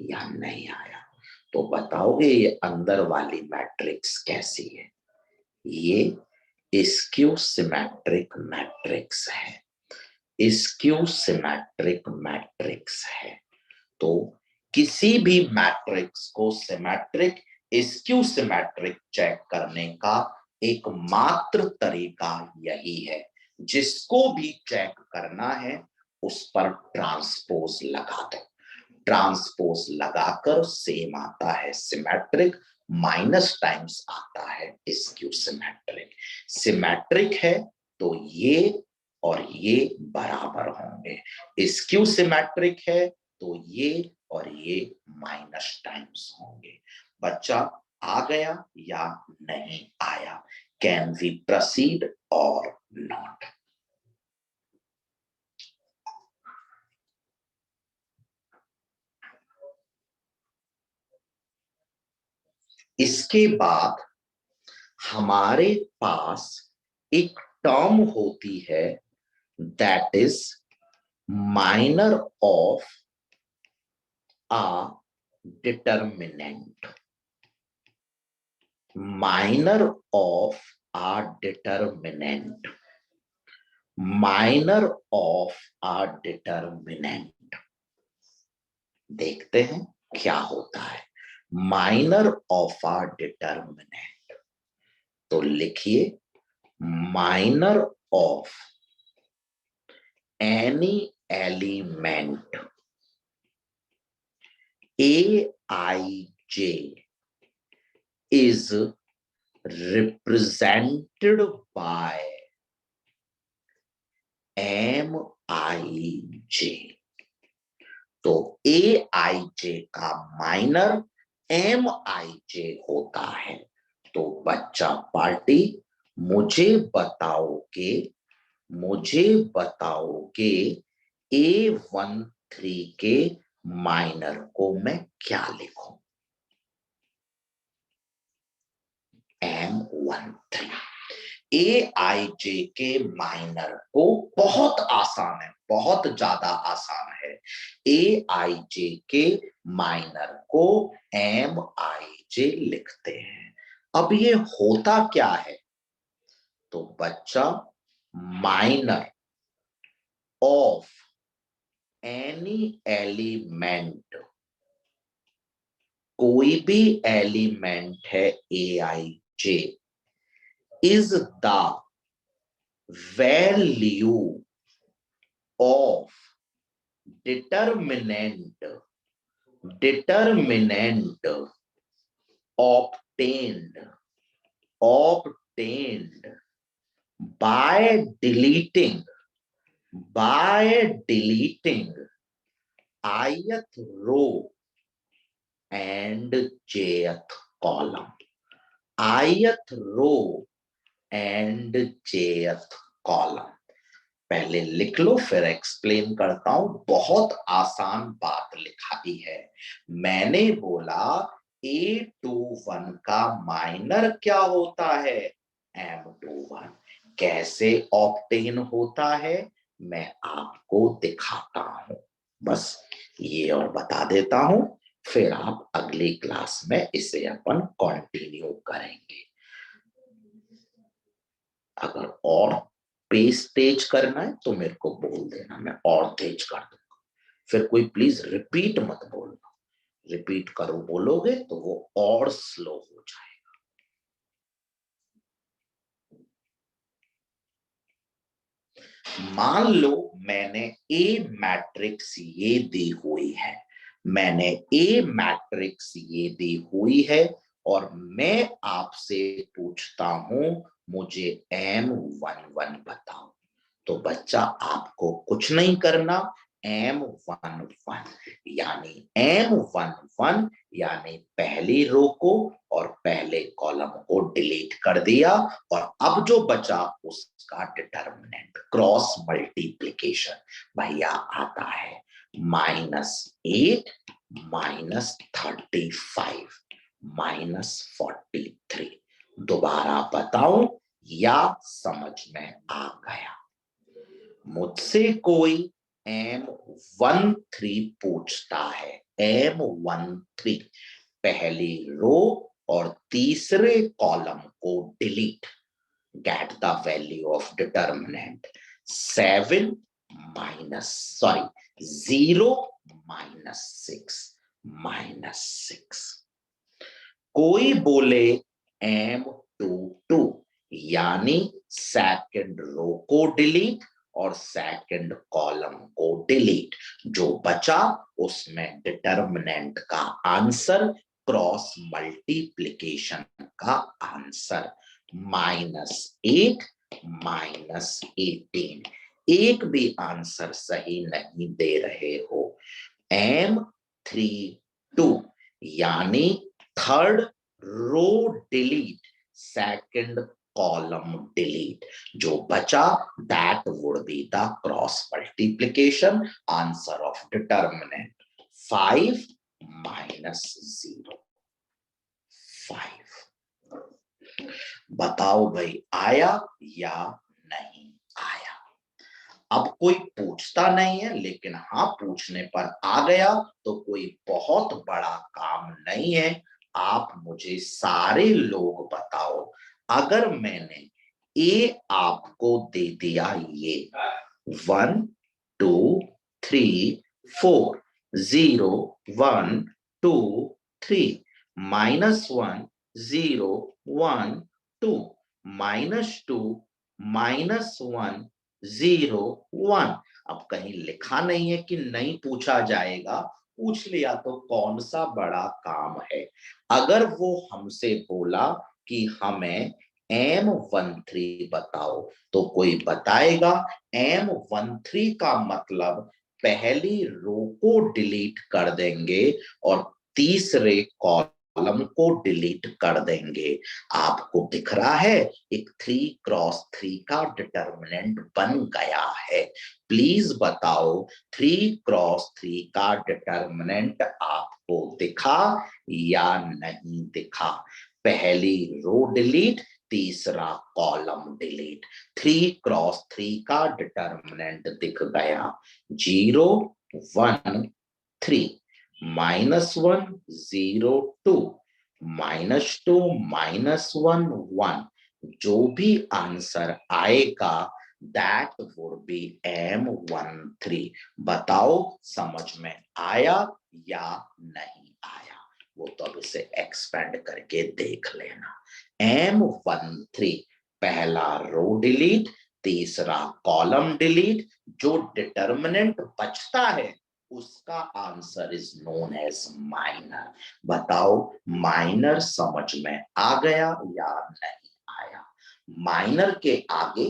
या नहीं आया? तो बताओगे ये अंदर वाली मैट्रिक्स कैसी है? ये स्क्यू सिमेट्रिक मैट्रिक्स है, स्क्यू सिमेट्रिक मैट्रिक्स है। तो किसी भी मैट्रिक्स को सिमेट्रिक स्क्यू सिमेट्रिक चेक करने का एकमात्र तरीका यही है, जिसको भी चेक करना है उस पर ट्रांसपोज लगा दो, ट्रांसपोज लगाकर सेम आता है सिमेट्रिक, माइनस टाइम्स आता है स्क्यू सिमेट्रिक। सिमेट्रिक है तो ये और ये बराबर होंगे, स्क्यू सिमेट्रिक है तो ये और ये माइनस टाइम्स होंगे। बच्चा आ गया या नहीं आया? कैन वी प्रोसीड और नॉट? इसके बाद हमारे पास एक टर्म होती है that is minor of a determinant, minor of a determinant. Minor of a determinant. देखते हैं क्या होता है माइनर ऑफ अ डिटर्मिनेंट। तो लिखिए minor of any element Aij is represented by Mij। तो Aij का माइनर Mij होता है। तो बच्चा पार्टी मुझे बताओ के A13 के माइनर को मैं क्या लिखूं। M13 Aij के माइनर को बहुत आसान है, बहुत ज्यादा आसान है। Aij के माइनर को Mij लिखते हैं। अब ये होता क्या है, तो बच्चा माइनर ऑफ एनी एलिमेंट, कोई भी एलिमेंट है Aij, is the value of determinant obtained by deleting ith row and jth column। ith row and jth column पहले लिख लो फिर एक्सप्लेन करता हूं। बहुत आसान बात लिखाई है। मैंने बोला A21 का माइनर क्या होता है, M21। कैसे ऑब्टेन होता है मैं आपको दिखाता हूं, बस ये और बता देता हूं, फिर आप अगली क्लास में इसे अपन कंटिन्यू करेंगे। अगर और पेस तेज करना है तो मेरे को बोल देना, मैं और तेज कर दूंगा। फिर कोई प्लीज रिपीट मत बोलना, रिपीट करो बोलोगे तो वो और स्लो हो जाएगा। मान लो मैंने ए मैट्रिक्स ये दी हुई है, मैंने ए मैट्रिक्स ये दी हुई है और मैं आपसे पूछता हूं मुझे M11 बताओ। तो बच्चा आपको कुछ नहीं करना, M11 यानी पहली रो को और पहले कॉलम को डिलीट कर दिया और अब जो बचा उसका डिटर्मिनेंट क्रॉस मल्टीप्लीकेशन भैया आता है -8 -35 -43। दोबारा बताऊं या समझ में आ गया? मुझसे कोई M13 पूछता है, M13 पहली रो और तीसरे कॉलम को delete, get the value of determinant 0 -6 कोई बोले M22 यानी सेकंड रो को डिलीट और सेकंड कॉलम को डिलीट, जो बचा उसमें डिटर्मिनेंट का आंसर क्रॉस मल्टीप्लिकेशन का आंसर -8 -18। एक भी आंसर सही नहीं दे रहे हो। M32 यानी third row delete second column delete, जो बचा that would be the cross multiplication answer of determinant 5 -0 5। बताओ भाई आया या नहीं आया? अब कोई पूछता नहीं है, लेकिन हाँ पूछने पर आ गया तो कोई बहुत बड़ा काम नहीं है। आप मुझे सारे लोग बताओ, अगर मैंने ए आपको दे दिया ये 1 2 3 4 0 1 2 3 -1 0 1 2 -2 -1 0 1। अब कहीं लिखा नहीं है कि नहीं पूछा जाएगा, पूछ लिया तो कौन सा बड़ा काम है। अगर वो हमसे बोला कि हमें M13 बताओ, तो कोई बताएगा M13 का मतलब पहली रो को डिलीट कर देंगे और तीसरे कॉलम को डिलीट कर देंगे। आपको दिख रहा है एक 3x3 का डिटर्मिनेंट बन गया है। प्लीज बताओ 3x3 का डिटर्मिनेंट आपको दिखा या नहीं दिखा। पहली रो डिलीट, तीसरा कॉलम डिलीट। 3x3 का डिटर्मिनेंट दिख गया 0 1 3 -1 0 2 -2 -1 1। जो भी आंसर आएगा दैट वुड बी M13। बताओ समझ में आया या नहीं आया। वो तो अब इसे एक्सपेंड करके देख लेना। M13 पहला रो डिलीट, तीसरा कॉलम डिलीट, जो डिटर्मिनेंट बचता है उसका answer is known as minor. बताओ माइनर समझ में आ गया या नहीं आया। माइनर के आगे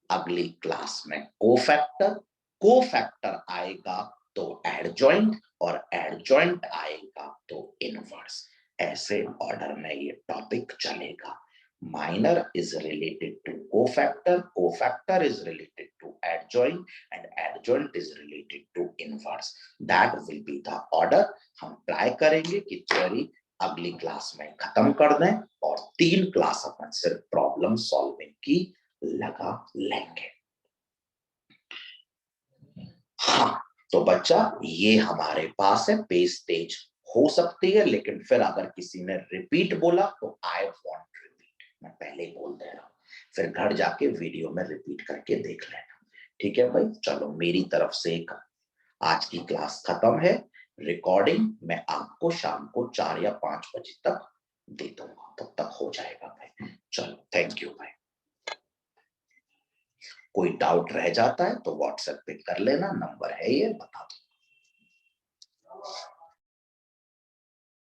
अगली क्लास में कोफैक्टर, कोफैक्टर आएगा तो एडजॉइंट और एडजॉइंट आएगा तो इनवर्स। ऐसे ऑर्डर में ये टॉपिक चलेगा। minor is related to cofactor, cofactor is related to adjoint and adjoint is related to inverse. That will be the order। हम ट्राई करेंगे कि थ्योरी अगली क्लास में खत्म कर दें और 3 क्लास अपन सिर्फ प्रॉब्लम सॉल्विंग की लगा लेंगे। हाँ तो बच्चा ये हमारे पास है, पेज तेज हो सकती है, लेकिन फिर अगर किसी ने रिपीट बोला तो आई वांट रिपीट, मैं पहले ही बोल दे रहा हूँ। फिर घर जाके वीडियो में रिपीट करके देख लेना। ठीक है भाई, चलो मेरी तरफ से एक आज की क्लास खत्म है। रिकॉर्डिंग मैं आपको शाम को 4 या 5 बजे तक दे दूंगा, तब तक हो जाएगा भाई। चलो थैंक यू भाई। कोई डाउट रह जाता है तो व्हाट्सएप पे कर लेना, नंबर है ये, बता दो।